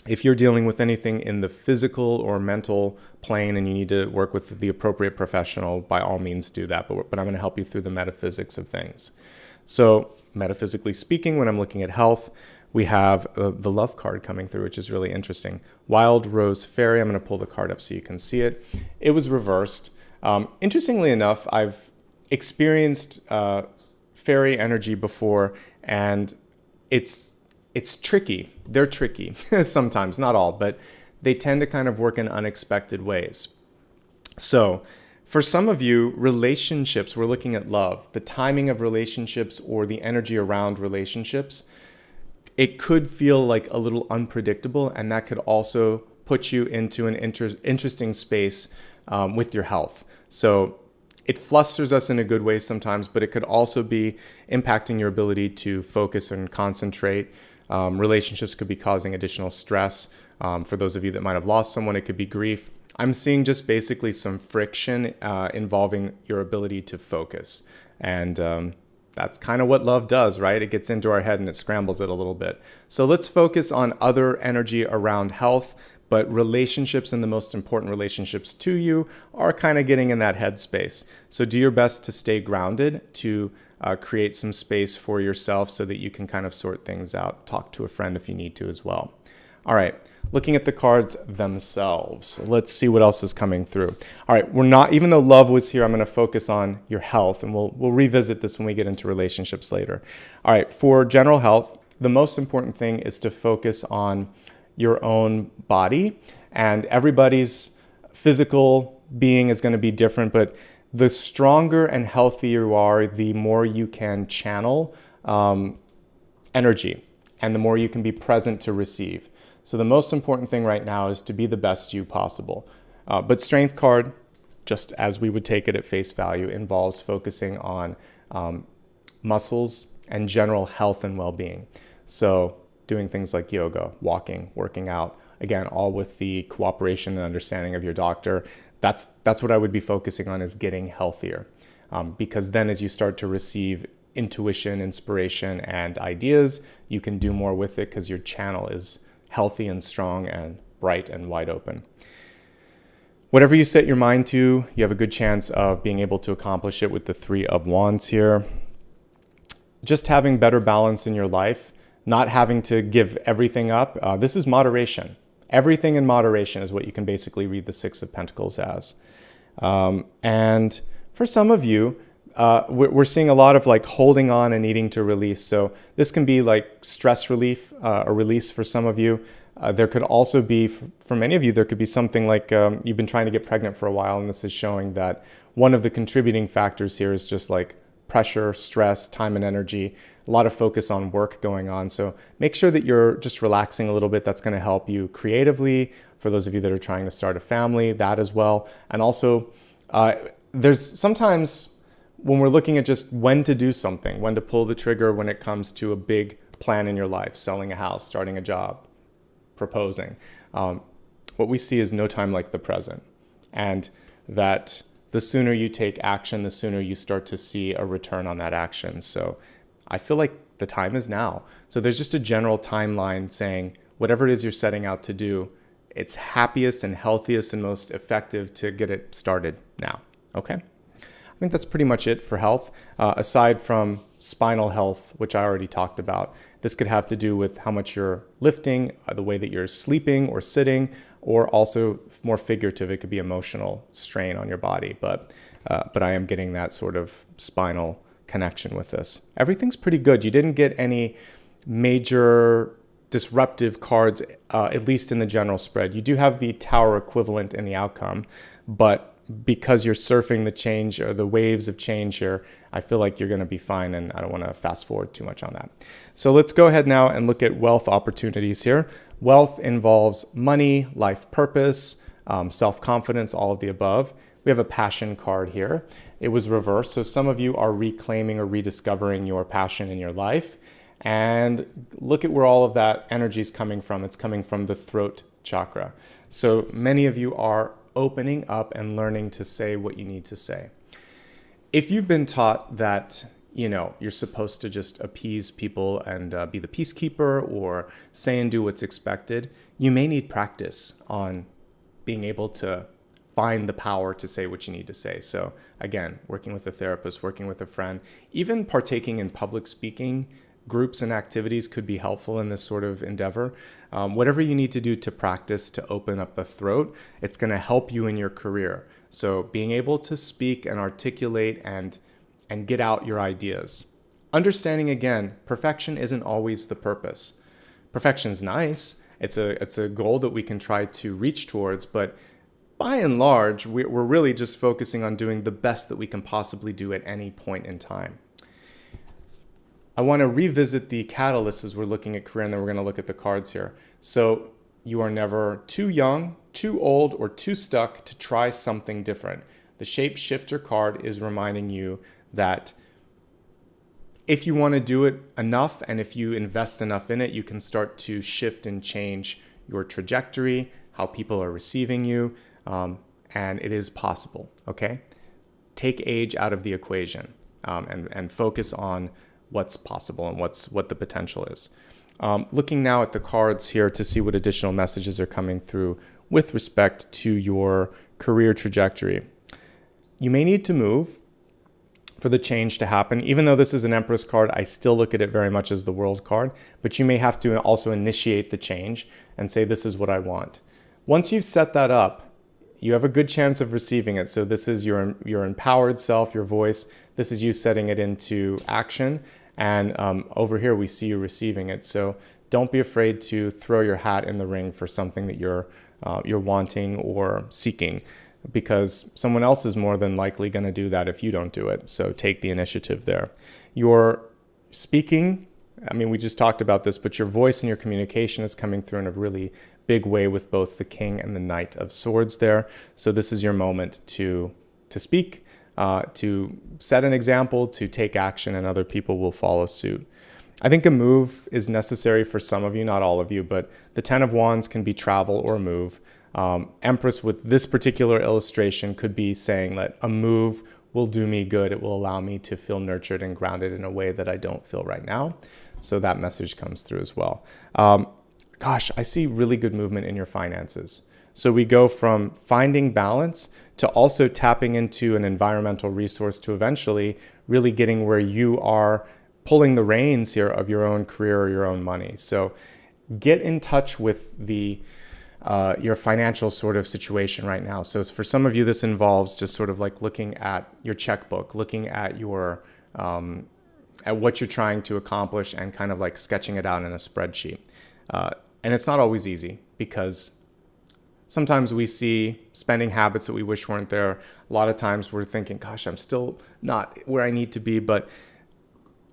If you're dealing with anything in the physical or mental plane and you need to work with the appropriate professional, by all means do that. But I'm going to help you through the metaphysics of things. So metaphysically speaking, when I'm looking at health, we have the love card coming through, which is really interesting. Wild Rose Fairy. I'm going to pull the card up so you can see it. It was reversed. Interestingly enough, I've experienced fairy energy before, and it's tricky. They're tricky sometimes, not all, but they tend to kind of work in unexpected ways. So for some of you, relationships, we're looking at love, the timing of relationships or the energy around relationships, it could feel like a little unpredictable, and that could also put you into an interesting space with your health. So it flusters us in a good way sometimes, but it could also be impacting your ability to focus and concentrate. Relationships could be causing additional stress. For those of you that might have lost someone, it could be grief. I'm seeing just basically some friction involving your ability to focus. And that's kind of what love does, right? It gets into our head and it scrambles it a little bit. So let's focus on other energy around health, but relationships and the most important relationships to you are kind of getting in that headspace. So do your best to stay grounded, to create some space for yourself so that you can kind of sort things out. Talk to a friend if you need to as well. All right, looking at the cards themselves, let's see what else is coming through. All right, even though love was here, I'm going to focus on your health, and we'll revisit this when we get into relationships later. All right, for general health, the most important thing is to focus on your own body, and everybody's physical being is going to be different, but the stronger and healthier you are, the more you can channel energy, and the more you can be present to receive. So the most important thing right now is to be the best you possible. But strength card, just as we would take it at face value, involves focusing on muscles and general health and well-being. So doing things like yoga, walking, working out, again, all with the cooperation and understanding of your doctor. That's what I would be focusing on, is getting healthier. Because then as you start to receive intuition, inspiration, and ideas, you can do more with it because your channel is healthy and strong and bright and wide open. Whatever you set your mind to, you have a good chance of being able to accomplish it with the Three of Wands here. Just having better balance in your life, not having to give everything up. This is moderation. Everything in moderation is what you can basically read the Six of Pentacles as. And for some of you, we're seeing a lot of like holding on and needing to release. So this can be like stress relief, a release for some of you. There could also be, for many of you, there could be something like you've been trying to get pregnant for a while, and this is showing that one of the contributing factors here is just like pressure, stress, time and energy, a lot of focus on work going on. So make sure that you're just relaxing a little bit. That's going to help you creatively. For those of you that are trying to start a family, that as well. And also, there's sometimes when we're looking at just when to do something, when to pull the trigger when it comes to a big plan in your life, selling a house, starting a job, proposing, what we see is no time like the present. And that the sooner you take action, the sooner you start to see a return on that action. So I feel like the time is now. So there's just a general timeline saying whatever it is you're setting out to do, it's happiest and healthiest and most effective to get it started now. Okay? I think that's pretty much it for health. Aside from spinal health, which I already talked about, this could have to do with how much you're lifting, the way that you're sleeping or sitting, or also more figurative, it could be emotional strain on your body. But I am getting that sort of spinal connection with this. Everything's pretty good. You didn't get any major disruptive cards, at least in the general spread. You do have the Tower equivalent in the outcome, but because you're surfing the change or the waves of change here, I feel like you're going to be fine, and I don't want to fast forward too much on that. So let's go ahead now and look at wealth opportunities here. Wealth involves money, life purpose, self-confidence, all of the above. We have a passion card here. It was reversed, so some of you are reclaiming or rediscovering your passion in your life. And look at where all of that energy is coming from. It's coming from the throat chakra. So many of you are opening up and learning to say what you need to say. If you've been taught that, you're supposed to just appease people and be the peacekeeper or say and do what's expected, you may need practice on being able to find the power to say what you need to say. So again, working with a therapist, working with a friend, even partaking in public speaking groups and activities could be helpful in this sort of endeavor. Whatever you need to do to practice to open up the throat, it's going to help you in your career. So being able to speak and articulate and get out your ideas. understanding again, perfection isn't always the purpose. Perfection's nice. It's a goal that we can try to reach towards, but by and large, we're really just focusing on doing the best that we can possibly do at any point in time. I want to revisit the catalysts as we're looking at career, and then we're going to look at the cards here. So you are never too young, too old, or too stuck to try something different. The Shapeshifter card is reminding you that if you want to do it enough and if you invest enough in it, you can start to shift and change your trajectory, how people are receiving you, and it is possible, okay? Take age out of the equation and focus on what's possible and what the potential is. Looking now at the cards here to see what additional messages are coming through with respect to your career trajectory. You may need to move for the change to happen. Even though this is an Empress card, I still look at it very much as the World card, but you may have to also initiate the change and say, this is what I want. Once you've set that up, you have a good chance of receiving it. So this is your empowered self, your voice. This is you setting it into action. And over here, we see you receiving it. So don't be afraid to throw your hat in the ring for something that you're wanting or seeking, because someone else is more than likely going to do that if you don't do it. So take the initiative there. Your speaking, I mean, we just talked about this, but your voice and your communication is coming through in a really big way with both the King and the Knight of Swords there. So this is your moment to speak, to set an example, to take action, and other people will follow suit. I think a move is necessary for some of you, not all of you, but the Ten of Wands can be travel or move. Empress with this particular illustration could be saying that a move will do me good. It will allow me to feel nurtured and grounded in a way that I don't feel right now. So that message comes through as well. Gosh, I see really good movement in your finances. So we go from finding balance to also tapping into an environmental resource to eventually really getting where you are pulling the reins here of your own career or your own money. So get in touch with your financial sort of situation right now. So for some of you, this involves just sort of like looking at your checkbook, looking at your at what you're trying to accomplish and kind of like sketching it out in a spreadsheet. And it's not always easy because sometimes we see spending habits that we wish weren't there. A lot of times we're thinking, gosh, I'm still not where I need to be. But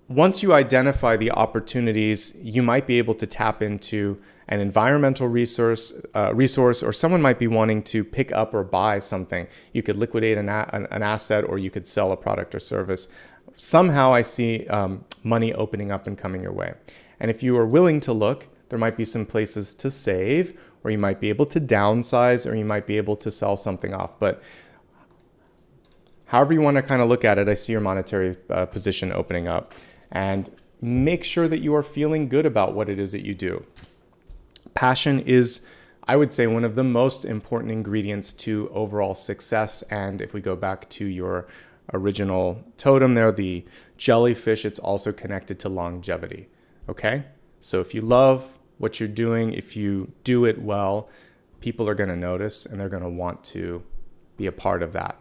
once you identify the opportunities, you might be able to tap into an environmental resource, or someone might be wanting to pick up or buy something. You could liquidate an asset, or you could sell a product or service. Somehow I see money opening up and coming your way. And if you are willing to look, there might be some places to save, or you might be able to downsize, or you might be able to sell something off. But however you want to kind of look at it, I see your monetary position opening up. And make sure that you are feeling good about what it is that you do. Passion is, I would say, one of the most important ingredients to overall success. And if we go back to your original totem there, the jellyfish, it's also connected to longevity. Okay? So if you love what you're doing, if you do it well, people are going to notice and they're going to want to be a part of that.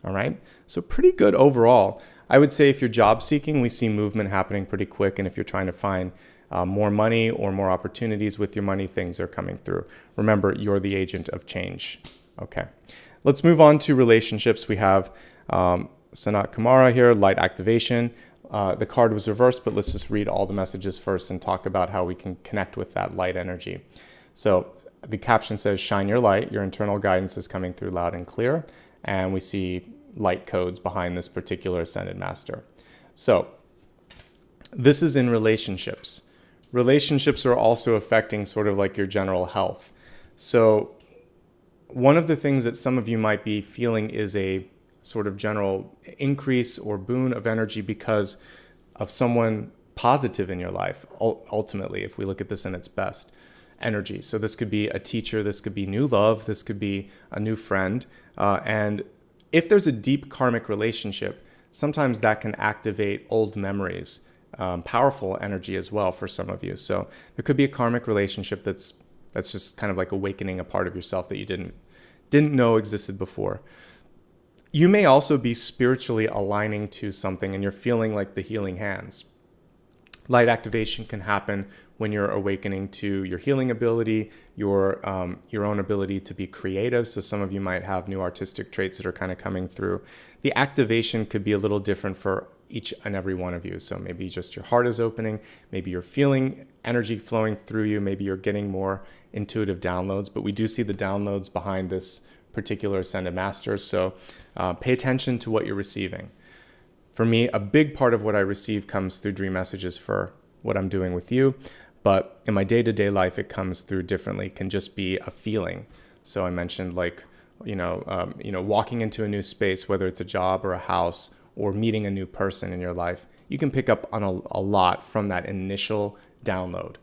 All right? So pretty good overall. I would say if you're job seeking, we see movement happening pretty quick. And if you're trying to find more money or more opportunities with your money, things are coming through. Remember, you're the agent of change. Okay. Let's move on to relationships. We have Sanat Kumara here, light activation. The card was reversed, but let's just read all the messages first and talk about how we can connect with that light energy. So the caption says, shine your light. Your internal guidance is coming through loud and clear. And we see light codes behind this particular Ascended Master. So this is in relationships. Relationships are also affecting sort of like your general health. So one of the things that some of you might be feeling is a sort of general increase or boon of energy because of someone positive in your life, ultimately, if we look at this in its best energy. So this could be a teacher, this could be new love, this could be a new friend. And if there's a deep karmic relationship, sometimes that can activate old memories, powerful energy as well for some of you. So there could be a karmic relationship that's just kind of like awakening a part of yourself that you didn't know existed before. You may also be spiritually aligning to something and you're feeling like the healing hands. Light activation can happen when you're awakening to your healing ability, your own ability to be creative. So some of you might have new artistic traits that are kind of coming through. The activation could be a little different for each and every one of you. So maybe just your heart is opening, maybe you're feeling energy flowing through you, maybe you're getting more intuitive downloads, but we do see the downloads behind this particular Ascended Master. So pay attention to what you're receiving. For me, a big part of what I receive comes through dream messages for what I'm doing with you. But in my day-to-day life, it comes through differently. It can just be a feeling. So I mentioned walking into a new space, whether it's a job or a house or meeting a new person in your life. You can pick up on a lot from that initial download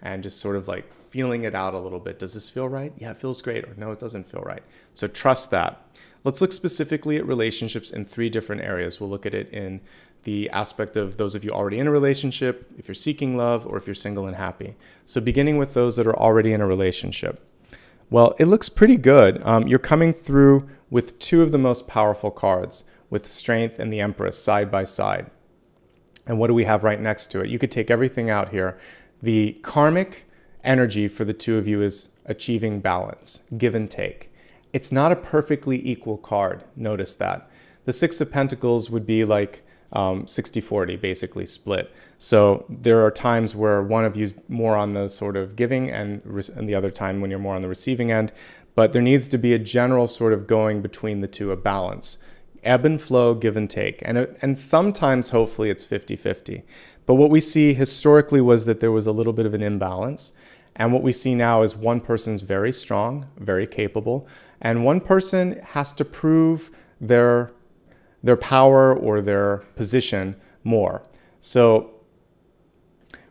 and just sort of like feeling it out a little bit. Does this feel right? Yeah, it feels great. Or no, it doesn't feel right. So trust that. Let's look specifically at relationships in 3 different areas. We'll look at it in the aspect of those of you already in a relationship, if you're seeking love, or if you're single and happy. So beginning with those that are already in a relationship. Well, it looks pretty good. You're coming through with 2 of the most powerful cards, with Strength and the Empress side by side. And what do we have right next to it? You could take everything out here. The karmic energy for the 2 of you is achieving balance, give and take. It's not a perfectly equal card. Notice that. The 6 of Pentacles would be like 60-40, basically split. So there are times where one of you's more on the sort of giving and the other time when you're more on the receiving end. But there needs to be a general sort of going between the 2, a balance. Ebb and flow, give and take. And sometimes, hopefully, it's 50-50. But what we see historically was that there was a little bit of an imbalance. And what we see now is one person's very strong, very capable, and one person has to prove their power or their position more. So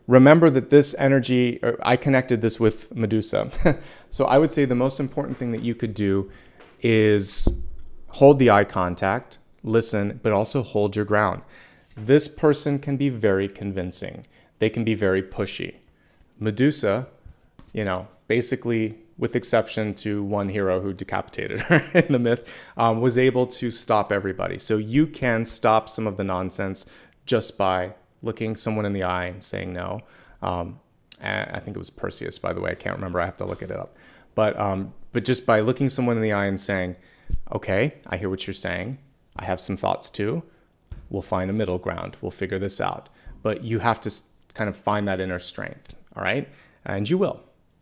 remember that this energy, I connected this with Medusa. So I would say the most important thing that you could do is hold the eye contact, listen, but also hold your ground. This person can be very convincing. They can be very pushy. Medusa, basically, with exception to one hero who decapitated her in the myth, was able to stop everybody. So you can stop some of the nonsense just by looking someone in the eye and saying no. And I think it was Perseus, by the way. I can't remember. I have to look it up. But just by looking someone in the eye and saying, okay, I hear what you're saying. I have some thoughts too. We'll find a middle ground. We'll figure this out. But you have to kind of find that inner strength, all right? And you will.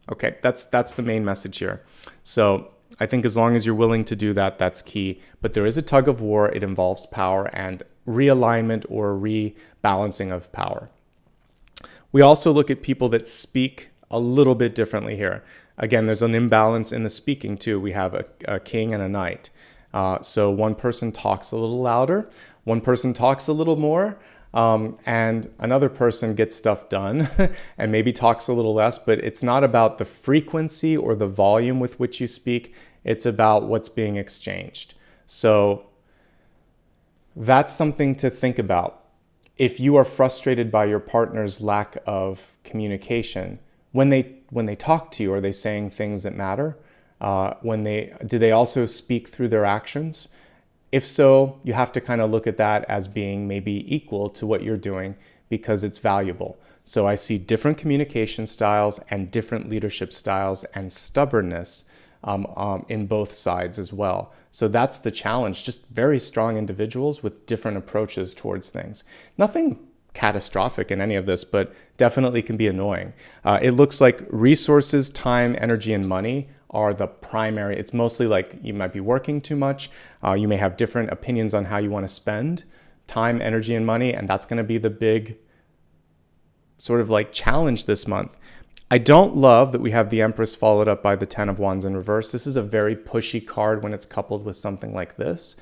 Okay, that's the main message here. So I think as long as you're willing to do that, that's key. But there is a tug of war. It involves power and realignment or rebalancing of power. We also look at people that speak a little bit differently here. Again, there's an imbalance in the speaking too. We have a king and a knight. So one person talks a little louder, one person talks a little more, and another person gets stuff done and maybe talks a little less, but it's not about the frequency or the volume with which you speak. It's about what's being exchanged. So that's something to think about. If you are frustrated by your partner's lack of communication, when they talk to you, are they saying things that matter? Do they also speak through their actions? If so, you have to kind of look at that as being maybe equal to what you're doing because it's valuable. So I see different communication styles and different leadership styles and stubbornness in both sides as well. So that's the challenge, just very strong individuals with different approaches towards things. Nothing catastrophic in any of this, but definitely can be annoying. It looks like resources, time, energy, and money are the primary. It's mostly like you might be working too much. You may have different opinions on how you want to spend time, energy, and money, and that's going to be the big sort of like challenge this month. I don't love that we have the Empress followed up by the Ten of Wands in reverse. This is a very pushy card when it's coupled with something like this.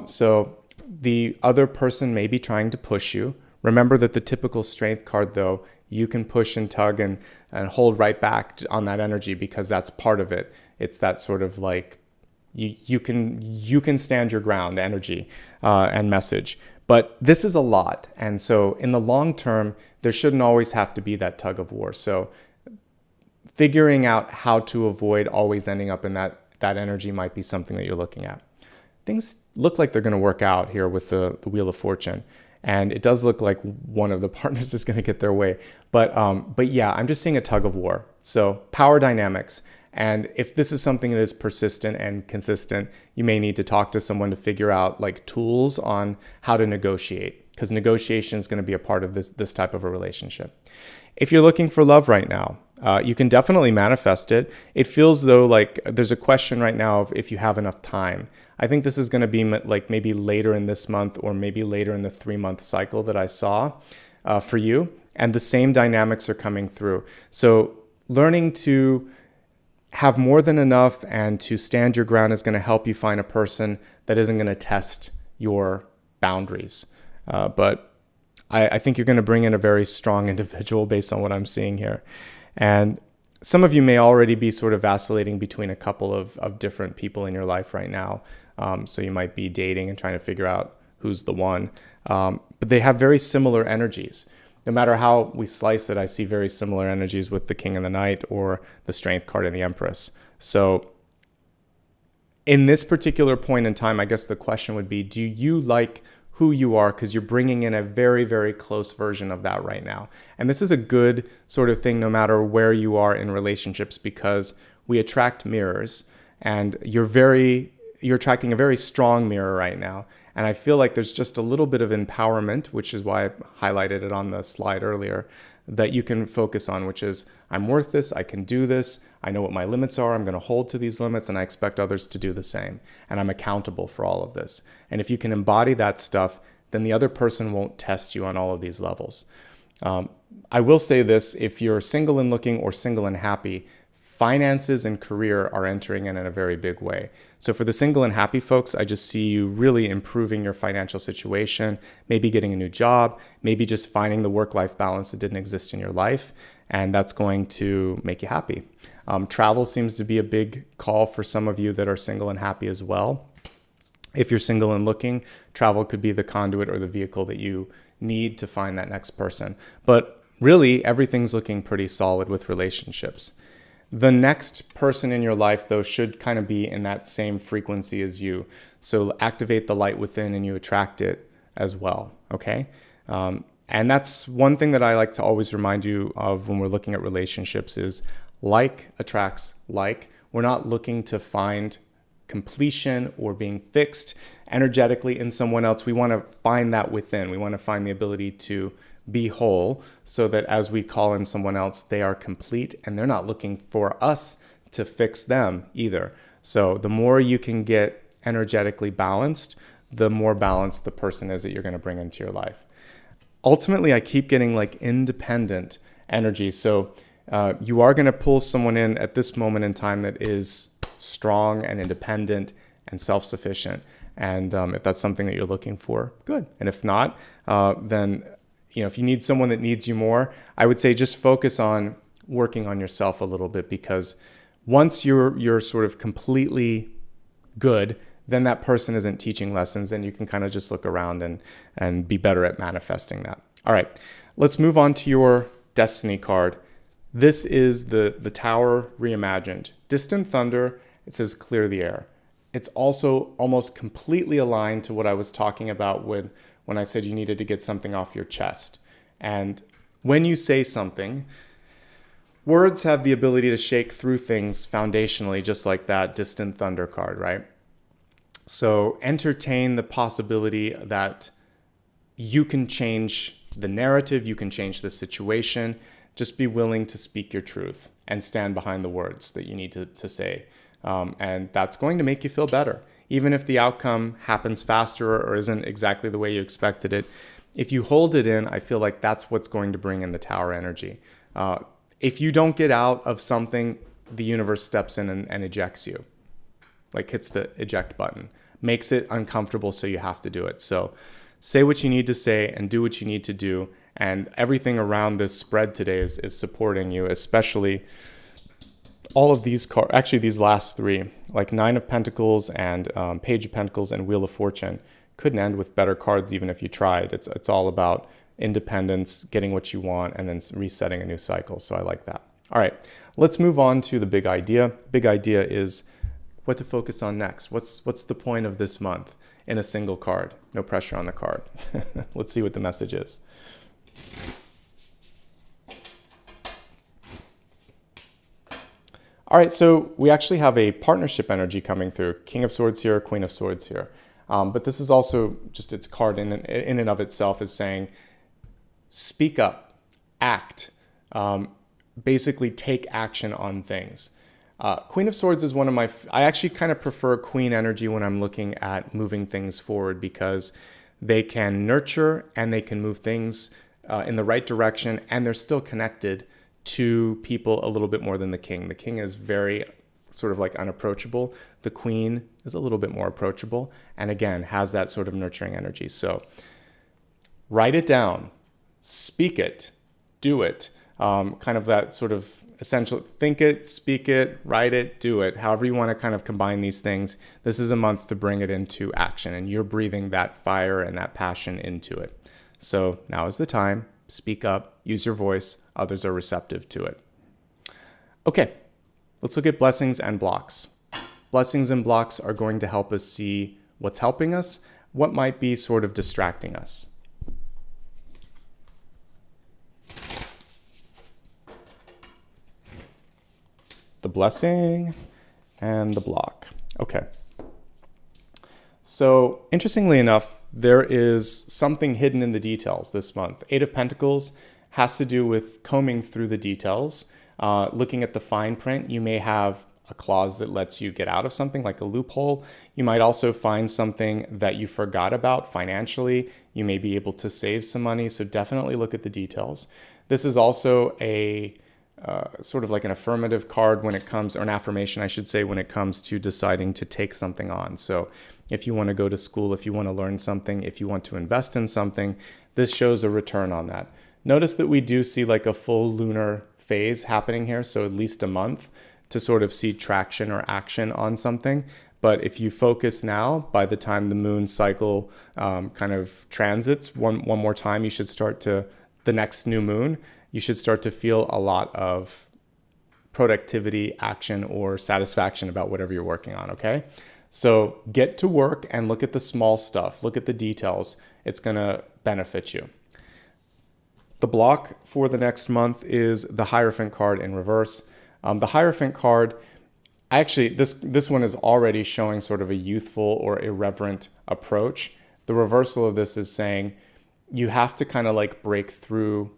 So the other person may be trying to push you. Remember that the typical strength card, though, you can push and tug and hold right back on that energy because that's part of it. It's that sort of like you can stand your ground energy and message. But this is a lot. And so in the long term, there shouldn't always have to be that tug of war. So figuring out how to avoid always ending up in that energy might be something that you're looking at. Things look like they're going to work out here with the Wheel of Fortune. And it does look like one of the partners is going to get their way. But yeah, I'm just seeing a tug of war. So power dynamics. And if this is something that is persistent and consistent, you may need to talk to someone to figure out like tools on how to negotiate, because negotiation is going to be a part of this type of a relationship. If you're looking for love right now, you can definitely manifest it. It feels though like there's a question right now of if you have enough time. I think this is going to be like maybe later in this month or maybe later in the 3-month cycle that I saw for you. And the same dynamics are coming through. So learning to have more than enough and to stand your ground is going to help you find a person that isn't going to test your boundaries. But I think you're going to bring in a very strong individual based on what I'm seeing here. And some of you may already be sort of vacillating between a couple of different people in your life right now. So you might be dating and trying to figure out who's the one. But they have very similar energies. No matter how we slice it, I see very similar energies with the King and the Knight or the Strength card and the Empress. So in this particular point in time, I guess the question would be, do you like who you are? Because you're bringing in a very, very close version of that right now. And this is a good sort of thing no matter where you are in relationships, because we attract mirrors, and you're attracting a very strong mirror right now. And I feel like there's just a little bit of empowerment, which is why I highlighted it on the slide earlier, that you can focus on, which is, I'm worth this, I can do this, I know what my limits are, I'm going to hold to these limits, and I expect others to do the same. And I'm accountable for all of this. And if you can embody that stuff, then the other person won't test you on all of these levels. I will say this, if you're single and looking or single and happy, finances and career are entering in a very big way. So for the single and happy folks, I just see you really improving your financial situation, maybe getting a new job, maybe just finding the work-life balance that didn't exist in your life, and that's going to make you happy. Travel seems to be a big call for some of you that are single and happy as well. If you're single and looking, travel could be the conduit or the vehicle that you need to find that next person. But really, everything's looking pretty solid with relationships. The next person in your life, though, should kind of be in that same frequency as you. So activate the light within and you attract it as well, okay? And that's one thing that I like to always remind you of when we're looking at relationships is like attracts like. We're not looking to find completion or being fixed energetically in someone else. We want to find that within. We want to find the ability to be whole, so that as we call in someone else, they are complete and they're not looking for us to fix them either. So the more you can get energetically balanced, the more balanced the person is that you're going to bring into your life. Ultimately, I keep getting like independent energy. So you are going to pull someone in at this moment in time that is strong and independent and self-sufficient. And if that's something that you're looking for, good. And if not, then if you need someone that needs you more, I would say just focus on working on yourself a little bit, because once you're sort of completely good, then that person isn't teaching lessons, and you can kind of just look around and be better at manifesting that. All right, let's move on to your destiny card. This is the Tower reimagined. Distant thunder, it says clear the air. It's also almost completely aligned to what I was talking about when I said you needed to get something off your chest. And when you say something, words have the ability to shake through things foundationally, just like that distant thunder card, right? So entertain the possibility that you can change the narrative, you can change the situation. Just be willing to speak your truth and stand behind the words that you need to say. And that's going to make you feel better. Even if the outcome happens faster or isn't exactly the way you expected it, if you hold it in, I feel like that's what's going to bring in the Tower energy. If you don't get out of something, the universe steps in and ejects you, like hits the eject button, makes it uncomfortable, so you have to do it. So say what you need to say and do what you need to do. And everything around this spread today is supporting you, especially all of these cards, actually these last three, like Nine of Pentacles and Page of Pentacles and Wheel of Fortune, couldn't end with better cards even if you tried. It's all about independence, getting what you want, and then resetting a new cycle. So I like that. All right, let's move on to the big idea. Big idea is what to focus on next. What's the point of this month? in a single card. No pressure on the card. Let's see what the message is. All right, so we actually have a partnership energy coming through. King of Swords here, Queen of Swords here. But this is also just its card in and of itself is saying, speak up, act, basically take action on things. Queen of Swords is one of my, I actually kind of prefer Queen energy when I'm looking at moving things forward because they can nurture and they can move things in the right direction, and they're still connected to people a little bit more than the King. The King is very sort of like unapproachable. The Queen is a little bit more approachable and again has that sort of nurturing energy. So write it down, speak it, do it. Kind of that sort of essential, think it, speak it, write it, do it. However you want to kind of combine these things. This is a month to bring it into action, and you're breathing that fire and that passion into it. So now is the time. Speak up, use your voice. Others are receptive to it. Okay, let's look at blessings and blocks. Blessings and blocks are going to help us see what's helping us, what might be sort of distracting us. The blessing and the block. Okay. So interestingly enough, there is something hidden in the details this month. 8 of Pentacles has to do with combing through the details, looking at the fine print. You may have a clause that lets you get out of something, like a loophole. You might also find something that you forgot about financially. You may be able to save some money, so definitely look at the details. This is also a sort of like an affirmative card when it comes, or an affirmation, I should say, when it comes to deciding to take something on. So if you want to go to school, if you want to learn something, if you want to invest in something, this shows a return on that. Notice that we do see like a full lunar phase happening here, so at least a month to sort of see traction or action on something. But if you focus now, by the time the moon cycle kind of transits one more time, you should start to, the next new moon, you should start to feel a lot of productivity, action, or satisfaction about whatever you're working on, okay? So get to work and look at the small stuff, look at the details. It's gonna benefit you. The block for the next month is the Hierophant card in reverse. The Hierophant card, actually, this one is already showing sort of a youthful or irreverent approach. The reversal of this is saying you have to kind of like break through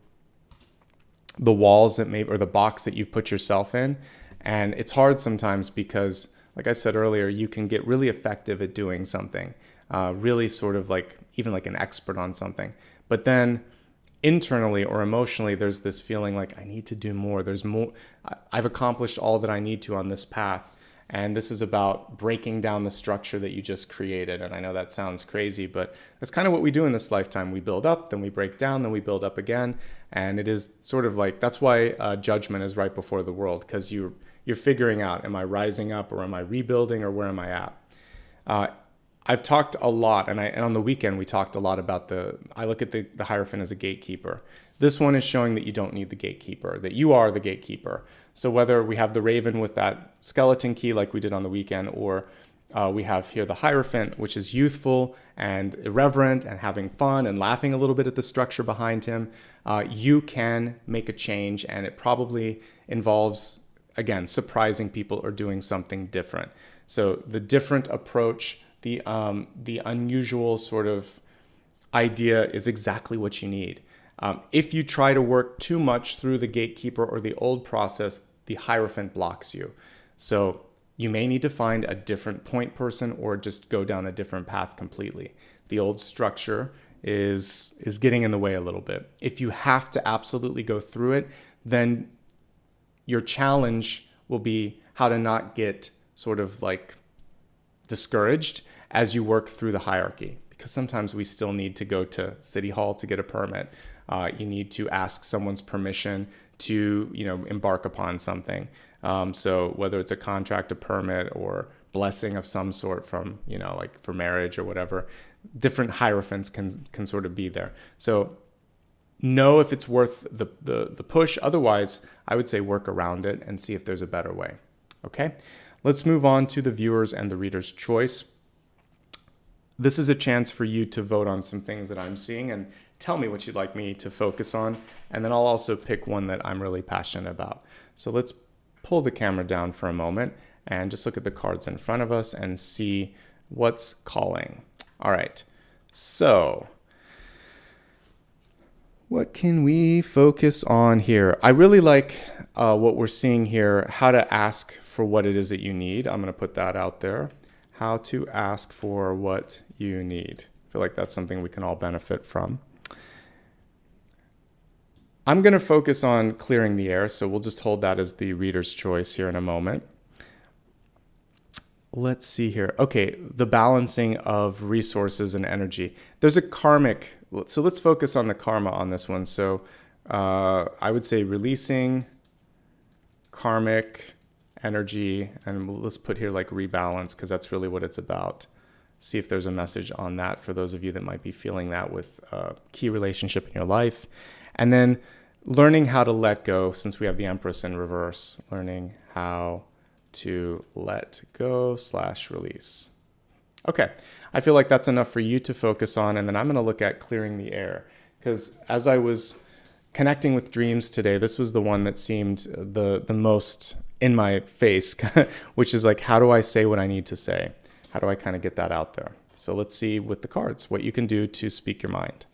the walls that maybe, or the box that you've put yourself in. And it's hard sometimes because, like I said earlier, you can get really effective at doing something, really sort of like, even like an expert on something. But then internally or emotionally, there's this feeling like I need to do more. There's more. I've accomplished all that I need to on this path. And this is about breaking down the structure that you just created. And I know that sounds crazy, but that's kind of what we do in this lifetime. We build up, then we break down, then we build up again. And it is sort of like, that's why judgment is right before the world, because you're figuring out, am I rising up, or am I rebuilding, or where am I at? I've talked a lot, and on the weekend we talked a lot about I look at the Hierophant as a gatekeeper. This one is showing that you don't need the gatekeeper, that you are the gatekeeper. So whether we have the Raven with that skeleton key like we did on the weekend, or we have here the Hierophant, which is youthful and irreverent and having fun and laughing a little bit at the structure behind him, you can make a change, and it probably involves, again, surprising people or doing something different. So the different approach, the unusual sort of idea is exactly what you need. If you try to work too much through the gatekeeper or the old process, the Hierophant blocks you. So you may need to find a different point person or just go down a different path completely. The old structure is getting in the way a little bit. If you have to absolutely go through it, then your challenge will be how to not get sort of like discouraged as you work through the hierarchy, because sometimes we still need to go to City Hall to get a permit. You need to ask someone's permission to, embark upon something. So whether it's a contract, a permit, or blessing of some sort from, like for marriage or whatever, different hierophants can sort of be there. So know if it's worth the push. Otherwise, I would say work around it and see if there's a better way. Okay, let's move on to the viewers and the reader's choice. this is a chance for you to vote on some things that I'm seeing and tell me what you'd like me to focus on. And then I'll also pick one that I'm really passionate about. So let's pull the camera down for a moment and just look at the cards in front of us and see what's calling. All right, so what can we focus on here? I really like what we're seeing here, how to ask for what it is that you need. I'm gonna put that out there. How to ask for what you need. I feel like that's something we can all benefit from. I'm gonna focus on clearing the air, so we'll just hold that as the reader's choice here in a moment. Let's see here. Okay, the balancing of resources and energy. There's a karmic, so let's focus on the karma on this one. So I would say releasing karmic energy, and let's put here like rebalance, because that's really what it's about. See if there's a message on that for those of you that might be feeling that with a key relationship in your life. And then learning how to let go, since we have the Empress in reverse, learning how to let go / release. Okay, I feel like that's enough for you to focus on, and then I'm going to look at clearing the air, because as I was connecting with dreams today, this was the one that seemed the most in my face, which is like, how do I say what I need to say? How do I kind of get that out there? So let's see with the cards what you can do to speak your mind.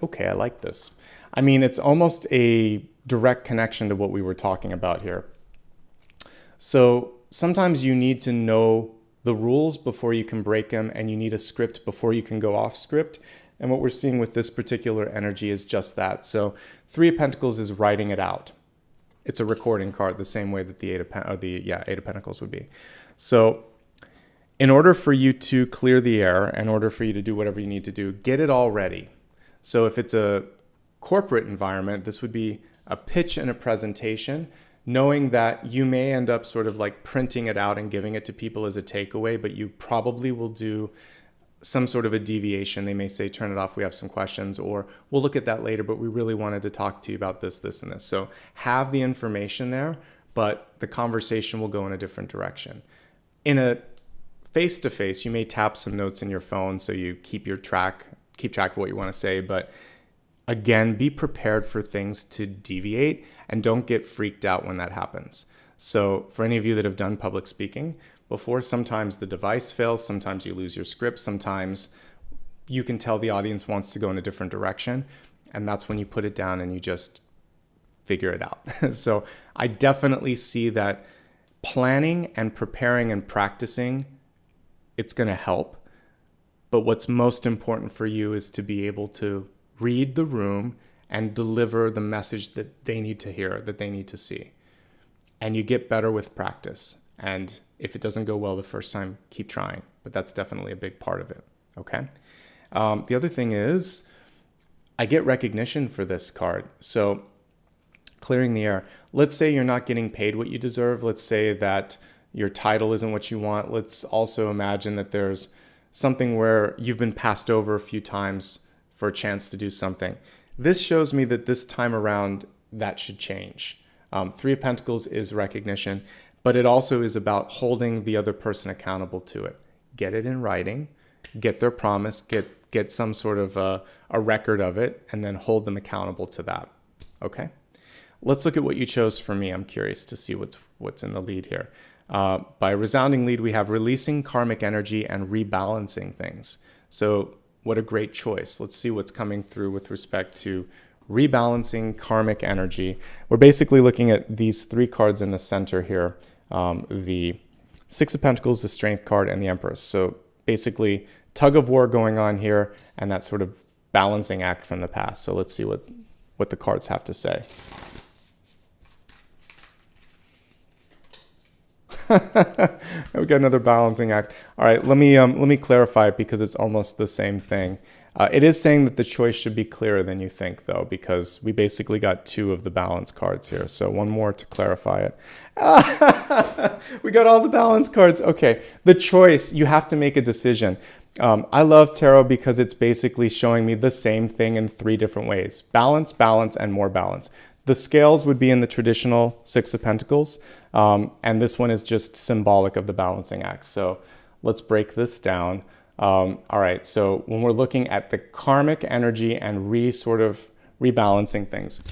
Okay, I like this. I mean, it's almost a direct connection to what we were talking about here. So sometimes you need to know the rules before you can break them, and you need a script before you can go off script. And what we're seeing with this particular energy is just that. So 3 of Pentacles is writing it out. It's a recording card, the same way that the Eight of Pentacles would be. So in order for you to clear the air, in order for you to do whatever you need to do, get it all ready. So if it's a corporate environment, this would be a pitch and a presentation, knowing that you may end up sort of like printing it out and giving it to people as a takeaway, but you probably will do some sort of a deviation. They may say, turn it off, we have some questions, or we'll look at that later, but we really wanted to talk to you about this, this, and this. So have the information there, but the conversation will go in a different direction. In a face-to-face, you may tap some notes in your phone so you keep track of what you want to say, but again, be prepared for things to deviate and don't get freaked out when that happens. So for any of you that have done public speaking before, sometimes the device fails, sometimes you lose your script, sometimes you can tell the audience wants to go in a different direction, and that's when you put it down and you just figure it out. So I definitely see that planning and preparing and practicing, it's going to help. But what's most important for you is to be able to read the room and deliver the message that they need to hear, that they need to see. And you get better with practice. And if it doesn't go well the first time, keep trying. But that's definitely a big part of it, okay? The other thing is, I get recognition for this card. So clearing the air. Let's say you're not getting paid what you deserve. Let's say that your title isn't what you want. Let's also imagine that there's something where you've been passed over a few times for a chance to do something. This shows me that this time around, that should change. 3 of Pentacles is recognition, but it also is about holding the other person accountable to it. Get it in writing, get their promise, get some sort of a record of it, and then hold them accountable to that, okay? Let's look at what you chose for me. I'm curious to see what's in the lead here. By resounding lead, we have releasing karmic energy and rebalancing things. So what a great choice. Let's see what's coming through with respect to rebalancing karmic energy. We're basically looking at these 3 cards in the center here. The 6 of Pentacles, the Strength card, and the Empress. So basically tug of war going on here, and that sort of balancing act from the past. So let's see what the cards have to say. We got another balancing act. All right, let me clarify it, because it's almost the same thing. It is saying that the choice should be clearer than you think, though, because we basically got 2 of the balance cards here. So one more to clarify it. We got all the balance cards. Okay, the choice, you have to make a decision. I love tarot because it's basically showing me the same thing in 3 different ways. Balance, balance, and more balance. The scales would be in the traditional Six of Pentacles, and this one is just symbolic of the balancing act. So let's break this down. All right, so when we're looking at the karmic energy and sort of rebalancing things.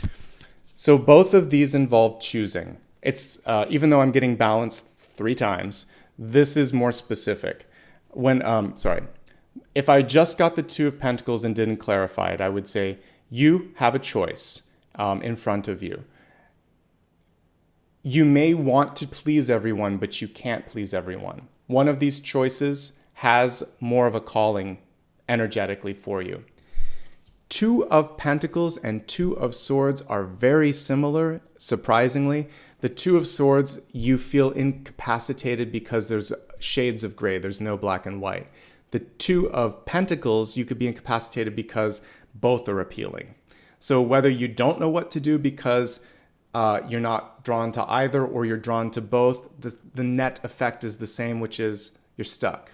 So both of these involve choosing. It's even though I'm getting balanced 3 times, this is more specific. If I just got the Two of Pentacles and didn't clarify it, I would say you have a choice in front of you. You may want to please everyone, but you can't please everyone. One of these choices has more of a calling energetically for you. Two of Pentacles and Two of Swords are very similar, surprisingly. The Two of Swords, you feel incapacitated because there's shades of gray. There's no black and white. The Two of Pentacles, you could be incapacitated because both are appealing. So whether you don't know what to do because you're not drawn to either or you're drawn to both, the net effect is the same, which is you're stuck.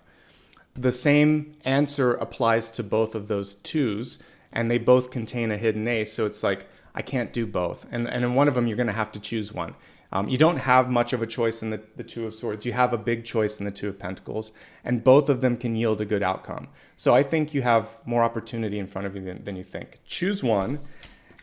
The same answer applies to both of those twos, and they both contain a hidden ace. So it's like, I can't do both. And in one of them, you're going to have to choose one. You don't have much of a choice in the Two of Swords. You have a big choice in the Two of Pentacles, and both of them can yield a good outcome. So I think you have more opportunity in front of you than you think. Choose one,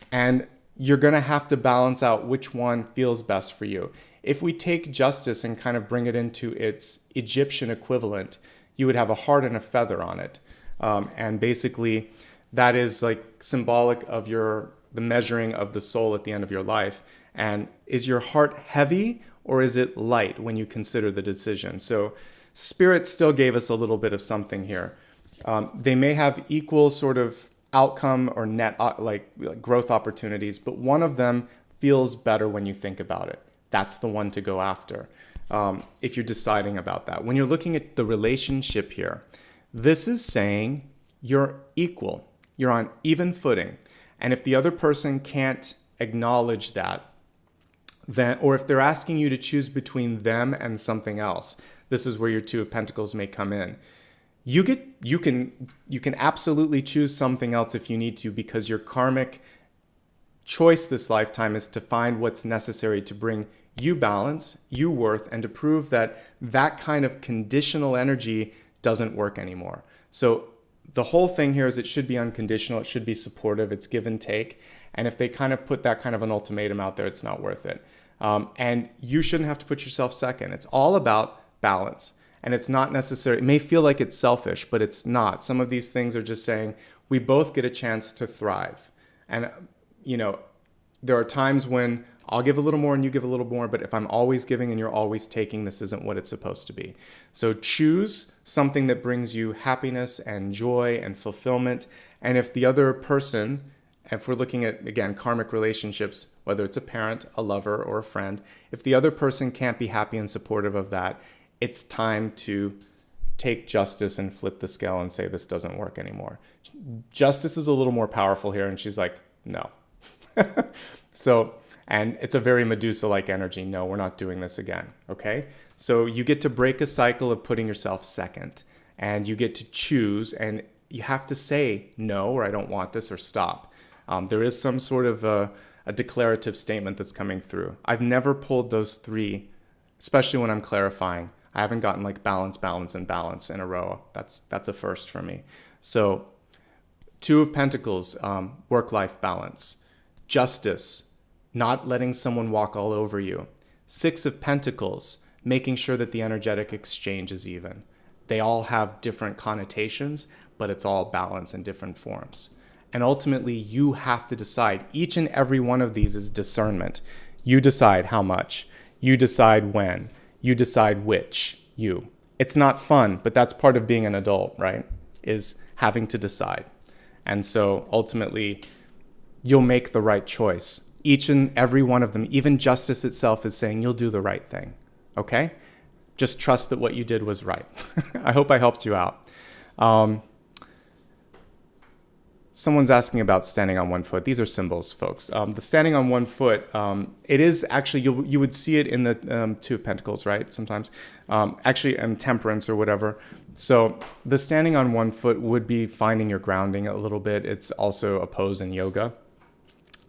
and you're going to have to balance out which one feels best for you. If we take justice and kind of bring it into its Egyptian equivalent, you would have a heart and a feather on it. And basically, that is like symbolic of the measuring of the soul at the end of your life. And is your heart heavy or is it light when you consider the decision? So Spirit still gave us a little bit of something here. They may have equal sort of outcome or net like growth opportunities, but one of them feels better when you think about it. That's the one to go after if you're deciding about that. When you're looking at the relationship here, this is saying you're equal. You're on even footing. And if the other person can't acknowledge that, then, or if they're asking you to choose between them and something else, this is where your Two of Pentacles may come in. You can absolutely choose something else if you need to, because your karmic choice this lifetime is to find what's necessary to bring you balance, you worth, and to prove that that kind of conditional energy doesn't work anymore. So the whole thing here is it should be unconditional. It should be supportive. It's give and take. And if they kind of put that kind of an ultimatum out there, it's not worth it. And you shouldn't have to put yourself second. It's all about balance. And it's not necessary. It may feel like it's selfish, but it's not. Some of these things are just saying we both get a chance to thrive. And, there are times when I'll give a little more and you give a little more, but if I'm always giving and you're always taking, this isn't what it's supposed to be. So choose something that brings you happiness and joy and fulfillment. And if the other person, if we're looking at, again, karmic relationships, whether it's a parent, a lover, or a friend, if the other person can't be happy and supportive of that, it's time to take justice and flip the scale and say, this doesn't work anymore. Justice is a little more powerful here. And she's like, no. So, and it's a very Medusa-like energy. No, we're not doing this again. Okay. So you get to break a cycle of putting yourself second, and you get to choose, and you have to say no, or I don't want this, or stop. There is some sort of a declarative statement that's coming through. I've never pulled those three, especially when I'm clarifying. I haven't gotten like balance, balance, and balance in a row. That's a first for me. So Two of Pentacles, work-life balance. Justice, not letting someone walk all over you. Six of Pentacles, making sure that the energetic exchange is even. They all have different connotations, but it's all balance in different forms. And ultimately, you have to decide. Each and every one of these is discernment. You decide how much. You decide when. You decide which. You. It's not fun, but that's part of being an adult, right? Is having to decide. And so ultimately, you'll make the right choice. Each and every one of them, even justice itself, is saying you'll do the right thing. Okay? Just trust that what you did was right. I hope I helped you out. Someone's asking about standing on one foot. These are symbols, folks. The standing on one foot, it is actually, you would see it in the Two of Pentacles, right? Sometimes. Actually, Temperance or whatever. So the standing on one foot would be finding your grounding a little bit. It's also a pose in yoga.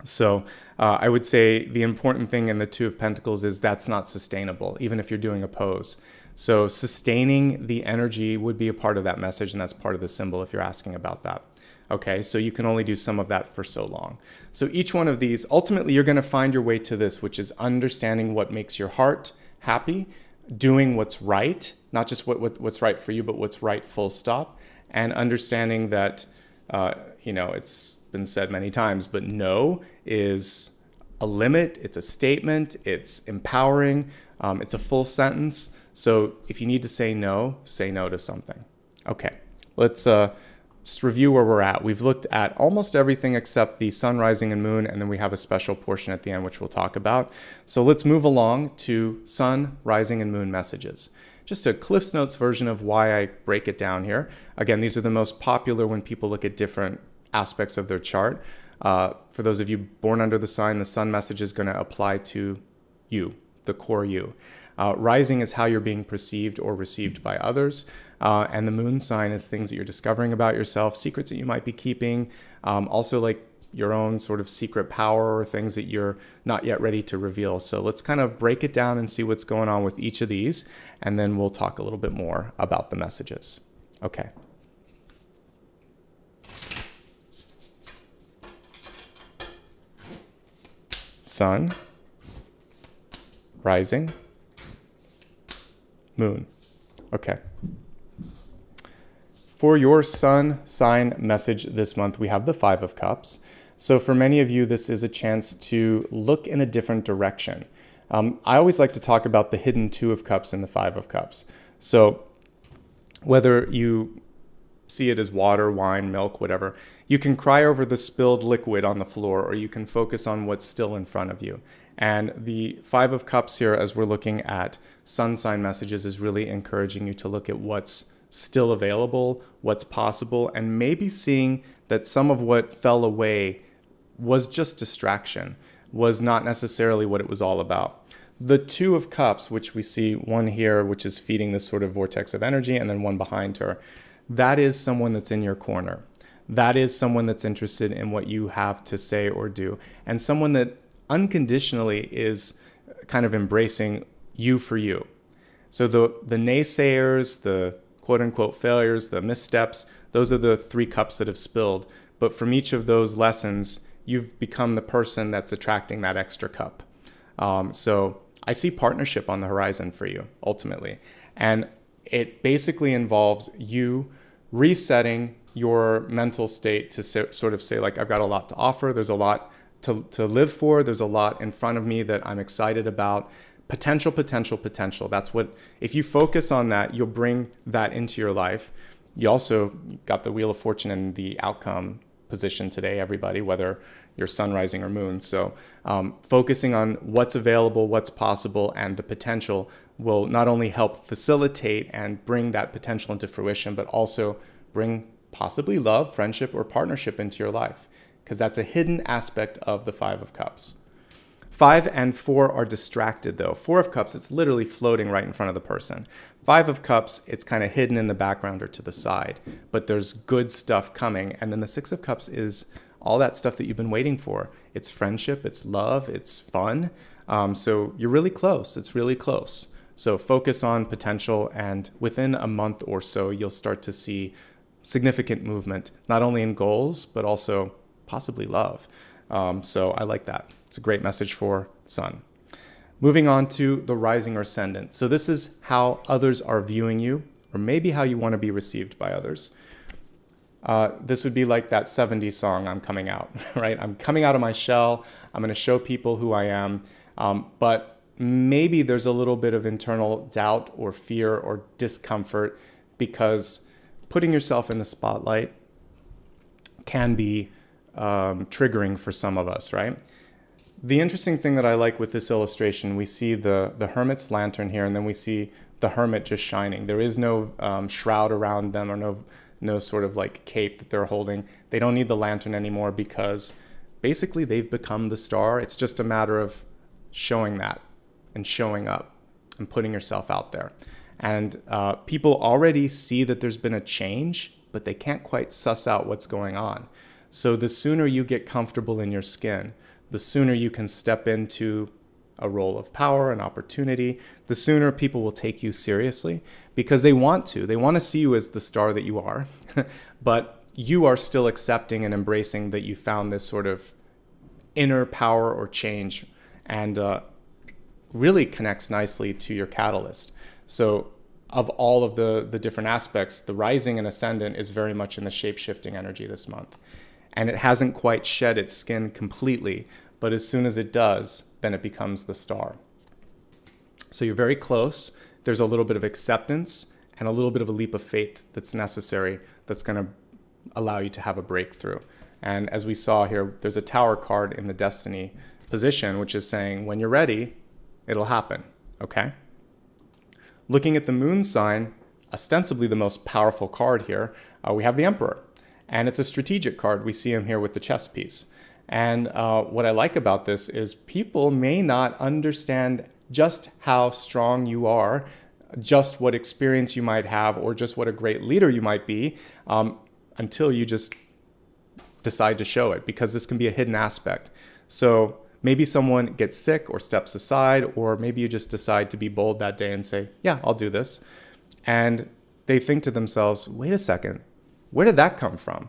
So I would say the important thing in the Two of Pentacles is that's not sustainable, even if you're doing a pose. So sustaining the energy would be a part of that message, and that's part of the symbol if you're asking about that. Okay, so you can only do some of that for so long. So each one of these, ultimately you're going to find your way to this, which is understanding what makes your heart happy, doing what's right, not just what's right for you, but what's right full stop, and understanding that, it's been said many times, but no is a limit, it's a statement, it's empowering, it's a full sentence. So if you need to say no to something. Okay, let's just review where we're at. We've looked at almost everything except the sun, rising, and moon, and then we have a special portion at the end, which we'll talk about. So let's move along to sun, rising, and moon messages. Just a Cliff's Notes version of why I break it down here. Again, these are the most popular when people look at different aspects of their chart. For those of you born under the sign, the sun message is going to apply to you, the core you. Rising is how you're being perceived or received by others. And the moon sign is things that you're discovering about yourself, secrets that you might be keeping, also like your own sort of secret power or things that you're not yet ready to reveal. So let's kind of break it down and see what's going on with each of these, and then we'll talk a little bit more about the messages. Okay. Sun, rising, moon. Okay. For your sun sign message this month, we have the Five of Cups. So for many of you, this is a chance to look in a different direction. I always like to talk about the hidden Two of Cups and the Five of Cups. So whether you see it as water, wine, milk, whatever, you can cry over the spilled liquid on the floor, or you can focus on what's still in front of you. And the Five of Cups here, as we're looking at sun sign messages, is really encouraging you to look at what's still available, what's possible, and maybe seeing that some of what fell away was just distraction, was not necessarily what it was all about. The Two of Cups, which we see one here, which is feeding this sort of vortex of energy, and then one behind her, that is someone that's in your corner. That is someone that's interested in what you have to say or do, and someone that unconditionally is kind of embracing you for you. So the naysayers, the quote-unquote failures, the missteps, those are the three cups that have spilled. But from each of those lessons, you've become the person that's attracting that extra cup. So I see partnership on the horizon for you, ultimately. And it basically involves you resetting your mental state to sort of say, like, I've got a lot to offer. There's a lot to live for. There's a lot in front of me that I'm excited about. Potential. That's what, if you focus on that, you'll bring that into your life. You also got the Wheel of Fortune in the outcome position today, everybody, whether you're sun, rising, or moon. So focusing on what's available, what's possible, and the potential will not only help facilitate and bring that potential into fruition, but also bring possibly love, friendship, or partnership into your life, because that's a hidden aspect of the Five of Cups. 5 and 4 are distracted, though. 4 of Cups, it's literally floating right in front of the person. 5 of Cups, it's kind of hidden in the background or to the side, but there's good stuff coming. And then the 6 of Cups is all that stuff that you've been waiting for. It's friendship, it's love, it's fun. So you're really close. It's really close. So focus on potential, and within a month or so, you'll start to see significant movement, not only in goals, but also possibly love. So I like that. It's a great message for sun. Moving on to the rising or ascendant. So this is how others are viewing you, or maybe how you want to be received by others. This would be like that 70s song, I'm coming out, right? I'm coming out of my shell. I'm going to show people who I am. But maybe there's a little bit of internal doubt or fear or discomfort, because putting yourself in the spotlight can be triggering for some of us, right? The interesting thing that I like with this illustration, we see the hermit's lantern here, and then we see the hermit just shining. There is no shroud around them, or no sort of like cape that they're holding. They don't need the lantern anymore, because basically they've become the star. It's just a matter of showing that and showing up and putting yourself out there. And people already see that there's been a change, but they can't quite suss out what's going on. So the sooner you get comfortable in your skin, the sooner you can step into a role of power and opportunity, the sooner people will take you seriously, because they want to. They want to see you as the star that you are, but you are still accepting and embracing that you found this sort of inner power or change, and really connects nicely to your catalyst. So of all of the different aspects, the rising and ascendant is very much in the shape-shifting energy this month. And it hasn't quite shed its skin completely, but as soon as it does, then it becomes the star. So you're very close. There's a little bit of acceptance and a little bit of a leap of faith that's necessary, that's going to allow you to have a breakthrough. And as we saw here, there's a Tower card in the Destiny position, which is saying, when you're ready, it'll happen, okay? Looking at the moon sign, ostensibly the most powerful card here, we have the Emperor. And it's a strategic card. We see him here with the chess piece. And what I like about this is people may not understand just how strong you are, just what experience you might have, or just what a great leader you might be, until you just decide to show it, because this can be a hidden aspect. So maybe someone gets sick or steps aside, or maybe you just decide to be bold that day and say, yeah, I'll do this. And they think to themselves, wait a second, where did that come from?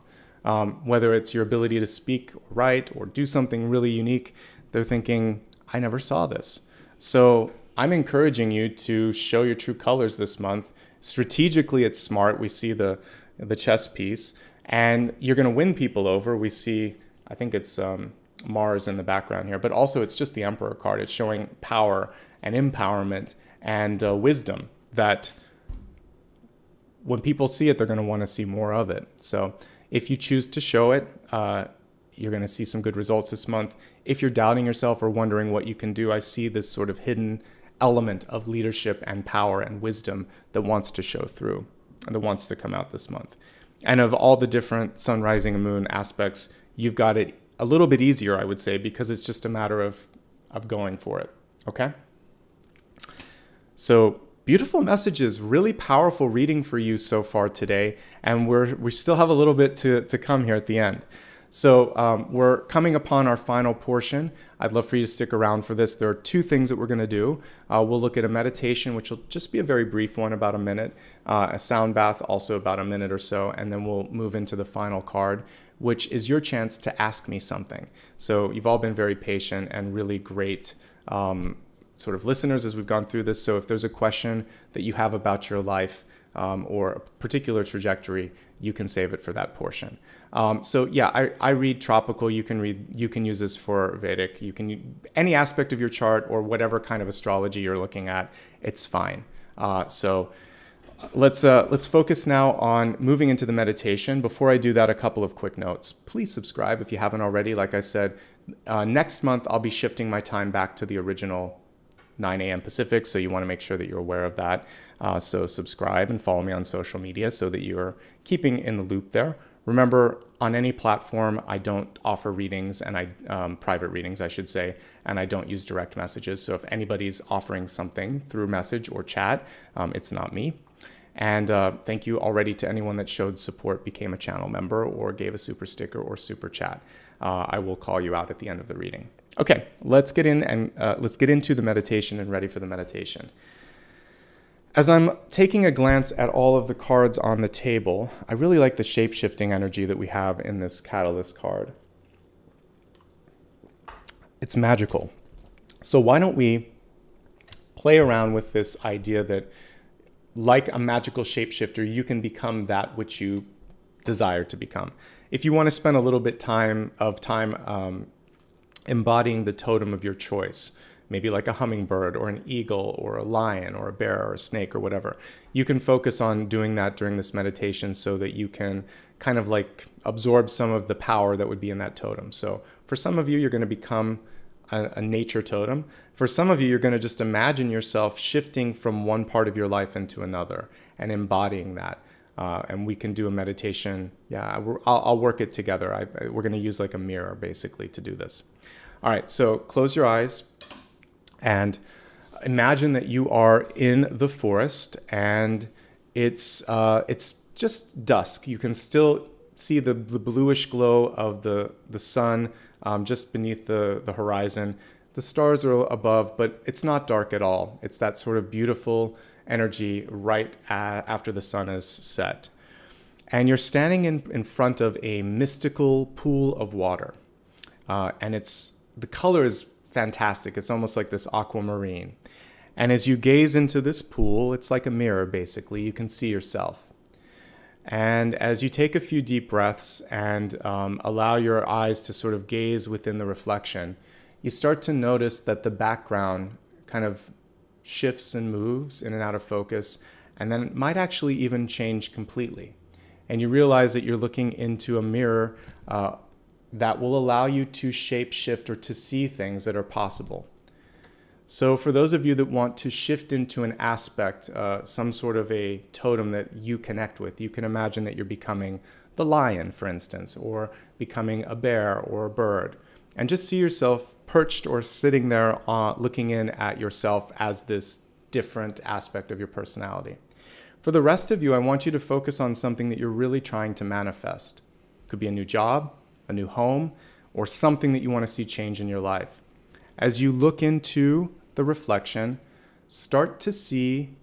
Whether it's your ability to speak or write or do something really unique, they're thinking, I never saw this. So I'm encouraging you to show your true colors this month. Strategically, it's smart. We see the chess piece, and you're going to win people over. We see, I think it's Mars in the background here, but also it's just the Emperor card. It's showing power and empowerment and wisdom, that when people see it, they're going to want to see more of it. So if you choose to show it, you're going to see some good results this month. If you're doubting yourself or wondering what you can do, I see this sort of hidden element of leadership and power and wisdom that wants to show through and that wants to come out this month. And of all the different sun, rising, and moon aspects, you've got it a little bit easier, I would say, because it's just a matter of going for it, okay? So beautiful messages, really powerful reading for you so far today, and we still have a little bit to come here at the end. So we're coming upon our final portion. I'd love for you to stick around for this. There are two things that we're going to do. We'll look at a meditation, which will just be a very brief one, about a minute, a sound bath, also about a minute or so, and then we'll move into the final card, which is your chance to ask me something. So you've all been very patient and really great sort of listeners as we've gone through this. So if there's a question that you have about your life or a particular trajectory, you can save it for that portion. So yeah, I read tropical. You can use this for Vedic. You can any aspect of your chart or whatever kind of astrology you're looking at. It's fine. So let's focus now on moving into the meditation. Before I do that, a couple of quick notes. Please subscribe if you haven't already. Like I said, next month I'll be shifting my time back to the original 9 a.m. Pacific, so you want to make sure that you're aware of that. So subscribe and follow me on social media so that you're keeping in the loop there. Remember, on any platform, I don't offer readings, and private readings, I should say, and I don't use direct messages. So if anybody's offering something through message or chat, it's not me. And thank you already to anyone that showed support, became a channel member, or gave a super sticker or super chat. I will call you out at the end of the reading. Okay, let's get into the meditation and ready for the meditation. As I'm taking a glance at all of the cards on the table, I really like the shape-shifting energy that we have in this Catalyst card. It's magical. So why don't we play around with this idea that, like a magical shapeshifter, you can become that which you desire to become. If you want to spend a little bit time embodying the totem of your choice, maybe like a hummingbird or an eagle or a lion or a bear or a snake or whatever, you can focus on doing that during this meditation so that you can kind of like absorb some of the power that would be in that totem. So for some of you, you're going to become a nature totem. For some of you, you're going to just imagine yourself shifting from one part of your life into another and embodying that. And we can do a meditation. Yeah, I'll work it together. We're going to use like a mirror basically to do this. All right, so close your eyes and imagine that you are in the forest and it's just dusk. You can still see the bluish glow of the sun just beneath the horizon. The stars are above, but it's not dark at all. It's that sort of beautiful energy right after the sun is set. And you're standing in front of a mystical pool of water. And the color is fantastic. It's almost like this aquamarine. And as you gaze into this pool, it's like a mirror, basically. You can see yourself. And as you take a few deep breaths and allow your eyes to sort of gaze within the reflection, you start to notice that the background kind of shifts and moves in and out of focus, and then it might actually even change completely. And you realize that you're looking into a mirror that will allow you to shape shift or to see things that are possible. So for those of you that want to shift into an aspect, some sort of a totem that you connect with, you can imagine that you're becoming the lion, for instance, or becoming a bear or a bird. And just see yourself perched or sitting there looking in at yourself as this different aspect of your personality. For the rest of you, I want you to focus on something that you're really trying to manifest. It could be a new job, a new home, or something that you want to see change in your life. As you look into the reflection, start to see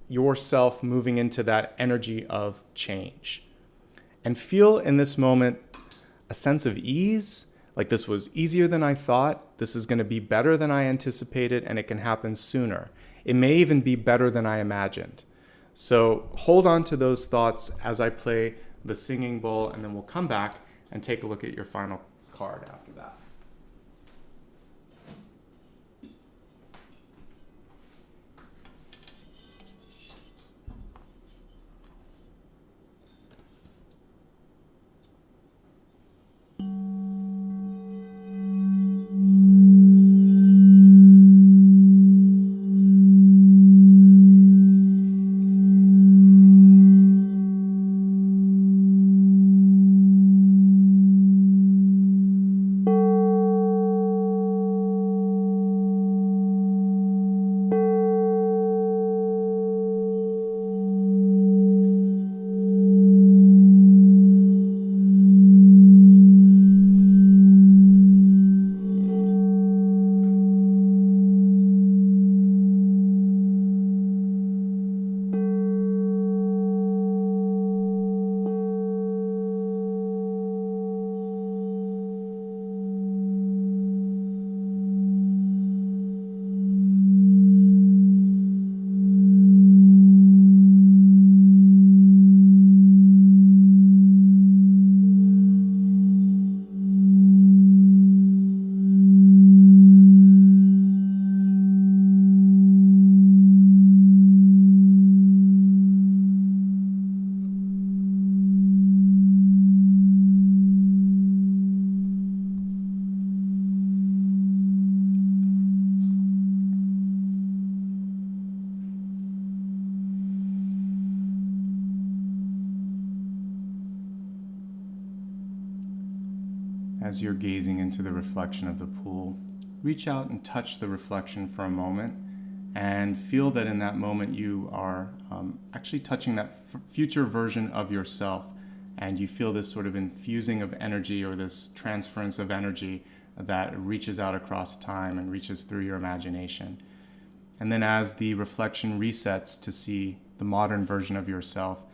yourself moving into that energy of change. And feel in this moment a sense of ease, like this was easier than I thought, this is going to be better than I anticipated, and it can happen sooner. It may even be better than I imagined. So hold on to those thoughts as I play the singing bowl, and then we'll come back and take a look at your final card after that. As you're gazing into the reflection of the pool, reach out and touch the reflection for a moment and feel that in that moment you are actually touching that future version of yourself, and you feel this sort of infusing of energy or this transference of energy that reaches out across time and reaches through your imagination. And then as the reflection resets to see the modern version of yourself,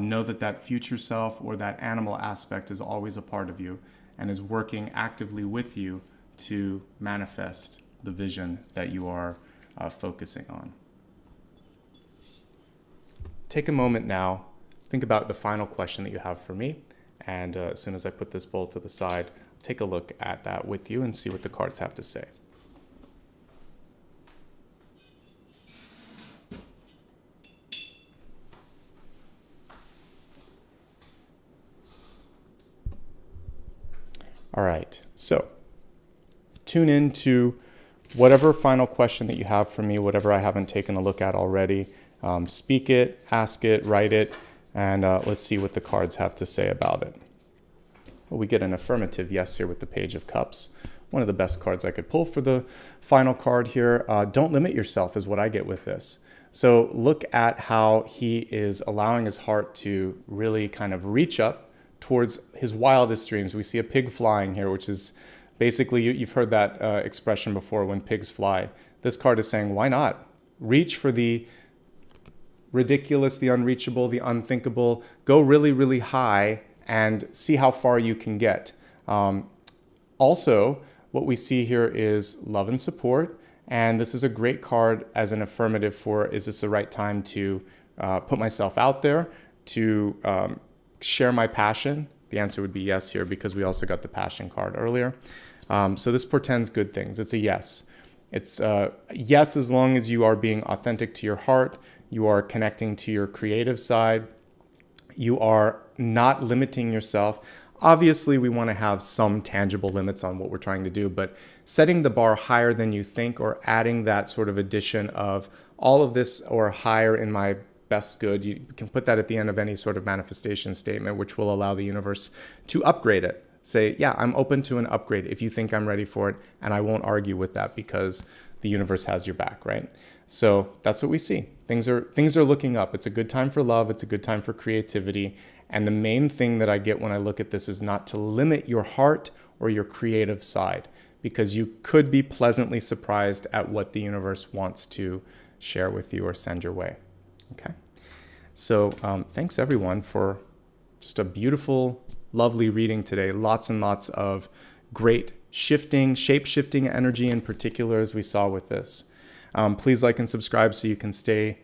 know that that future self or that animal aspect is always a part of you and is working actively with you to manifest the vision that you are focusing on. Take a moment now, think about the final question that you have for me, and as soon as I put this bowl to the side, take a look at that with you and see what the cards have to say. All right, so tune in to whatever final question that you have for me, whatever I haven't taken a look at already. Speak it, ask it, write it, and let's see what the cards have to say about it. Well, we get an affirmative yes here with the Page of Cups. One of the best cards I could pull for the final card here. Don't limit yourself is what I get with this. So look at how he is allowing his heart to really kind of reach up towards his wildest dreams. We see a pig flying here, which is Basically, you've heard that expression before, when pigs fly. This card is saying, why not? Reach for the ridiculous, the unreachable, the unthinkable. Go really, really high and see how far you can get. Also, what we see here is love and support. And this is a great card as an affirmative for, is this the right time to put myself out there, to share my passion? The answer would be yes here, because we also got the passion card earlier. So this portends good things. It's a yes. It's yes as long as you are being authentic to your heart, you are connecting to your creative side, you are not limiting yourself. Obviously, we want to have some tangible limits on what we're trying to do, but setting the bar higher than you think, or adding that sort of addition of all of this or higher in my best good, you can put that at the end of any sort of manifestation statement, which will allow the universe to upgrade it. Say, yeah, I'm open to an upgrade if you think I'm ready for it, and I won't argue with that because the universe has your back, right? So that's what we see. Things are looking up. It's a good time for love. It's a good time for creativity. And the main thing that I get when I look at this is not to limit your heart or your creative side, because you could be pleasantly surprised at what the universe wants to share with you or send your way. Okay. So thanks everyone for just a beautiful, lovely reading today. Lots and lots of great shape-shifting energy in particular, as we saw with this. Please like and subscribe so you can stay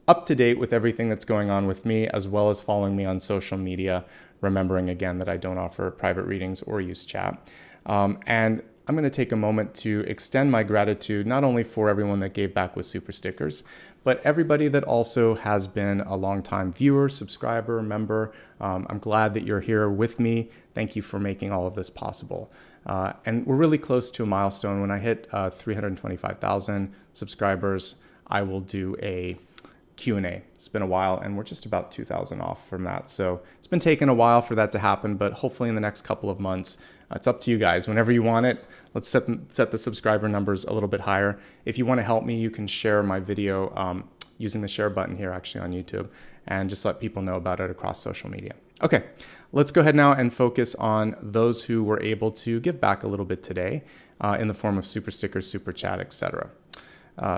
up to date with everything that's going on with me, as well as following me on social media, remembering again that I don't offer private readings or use chat. And I'm going to take a moment to extend my gratitude, not only for everyone that gave back with Super Stickers, but everybody that also has been a longtime viewer, subscriber, member. I'm glad that you're here with me. Thank you for making all of this possible. And we're really close to a milestone. When I hit 325,000 subscribers, I will do a Q&A. It's been a while, and we're just about 2,000 off from that. So it's been taking a while for that to happen, but hopefully in the next couple of months, it's up to you guys. Whenever you want it, let's set the subscriber numbers a little bit higher. If you want to help me, you can share my video using the share button here actually on YouTube, and just let people know about it across social media. Okay, let's go ahead now and focus on those who were able to give back a little bit today in the form of super stickers, super chat, etc.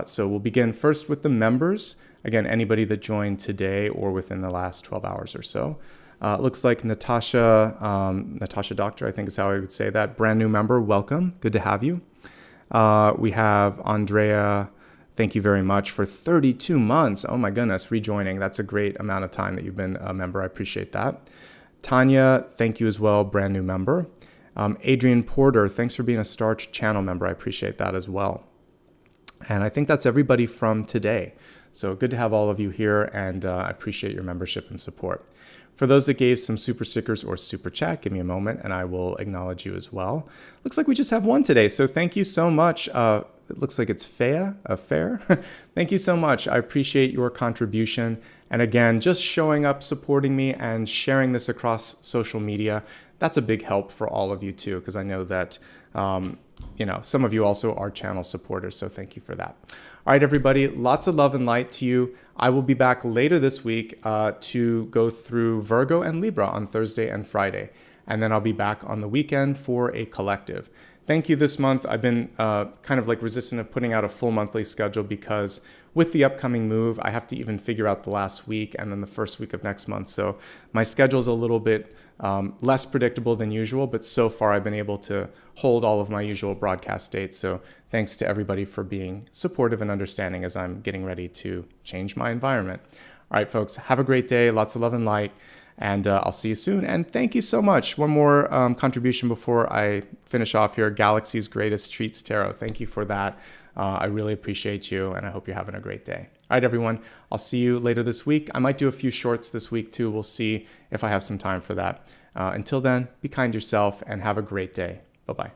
So we'll begin first with the members. Again, anybody that joined today or within the last 12 hours or so. Looks like Natasha Doctor, I think is how I would say that. Brand new member, welcome. Good to have you. We have Andrea, thank you very much for 32 months. Oh my goodness, rejoining. That's a great amount of time that you've been a member. I appreciate that. Tanya, thank you as well, brand new member. Adrian Porter, thanks for being a Star Channel member. I appreciate that as well. And I think that's everybody from today. So good to have all of you here, and I appreciate your membership and support. For those that gave some super stickers or super chat, give me a moment and I will acknowledge you as well. Looks like we just have one today, so thank you so much. It looks like it's Fair. Thank you so much. I appreciate your contribution. And again, just showing up, supporting me, and sharing this across social media. That's a big help for all of you too, because I know that some of you also are channel supporters, so thank you for that. All right, everybody, lots of love and light to you. I will be back later this week to go through Virgo and Libra on Thursday and Friday, and then I'll be back on the weekend for a collective. Thank you this month. I've been kind of like resistant of putting out a full monthly schedule because with the upcoming move, I have to even figure out the last week and then the first week of next month. So my schedule's a little bit less predictable than usual, but so far I've been able to hold all of my usual broadcast dates. So thanks to everybody for being supportive and understanding as I'm getting ready to change my environment. All right, folks, have a great day. Lots of love and light. And I'll see you soon. And thank you so much. One more contribution before I finish off here. Galaxy's Greatest Treats Tarot. Thank you for that. I really appreciate you, and I hope you're having a great day. All right, everyone. I'll see you later this week. I might do a few shorts this week, too. We'll see if I have some time for that. Until then, be kind to yourself and have a great day. Bye-bye.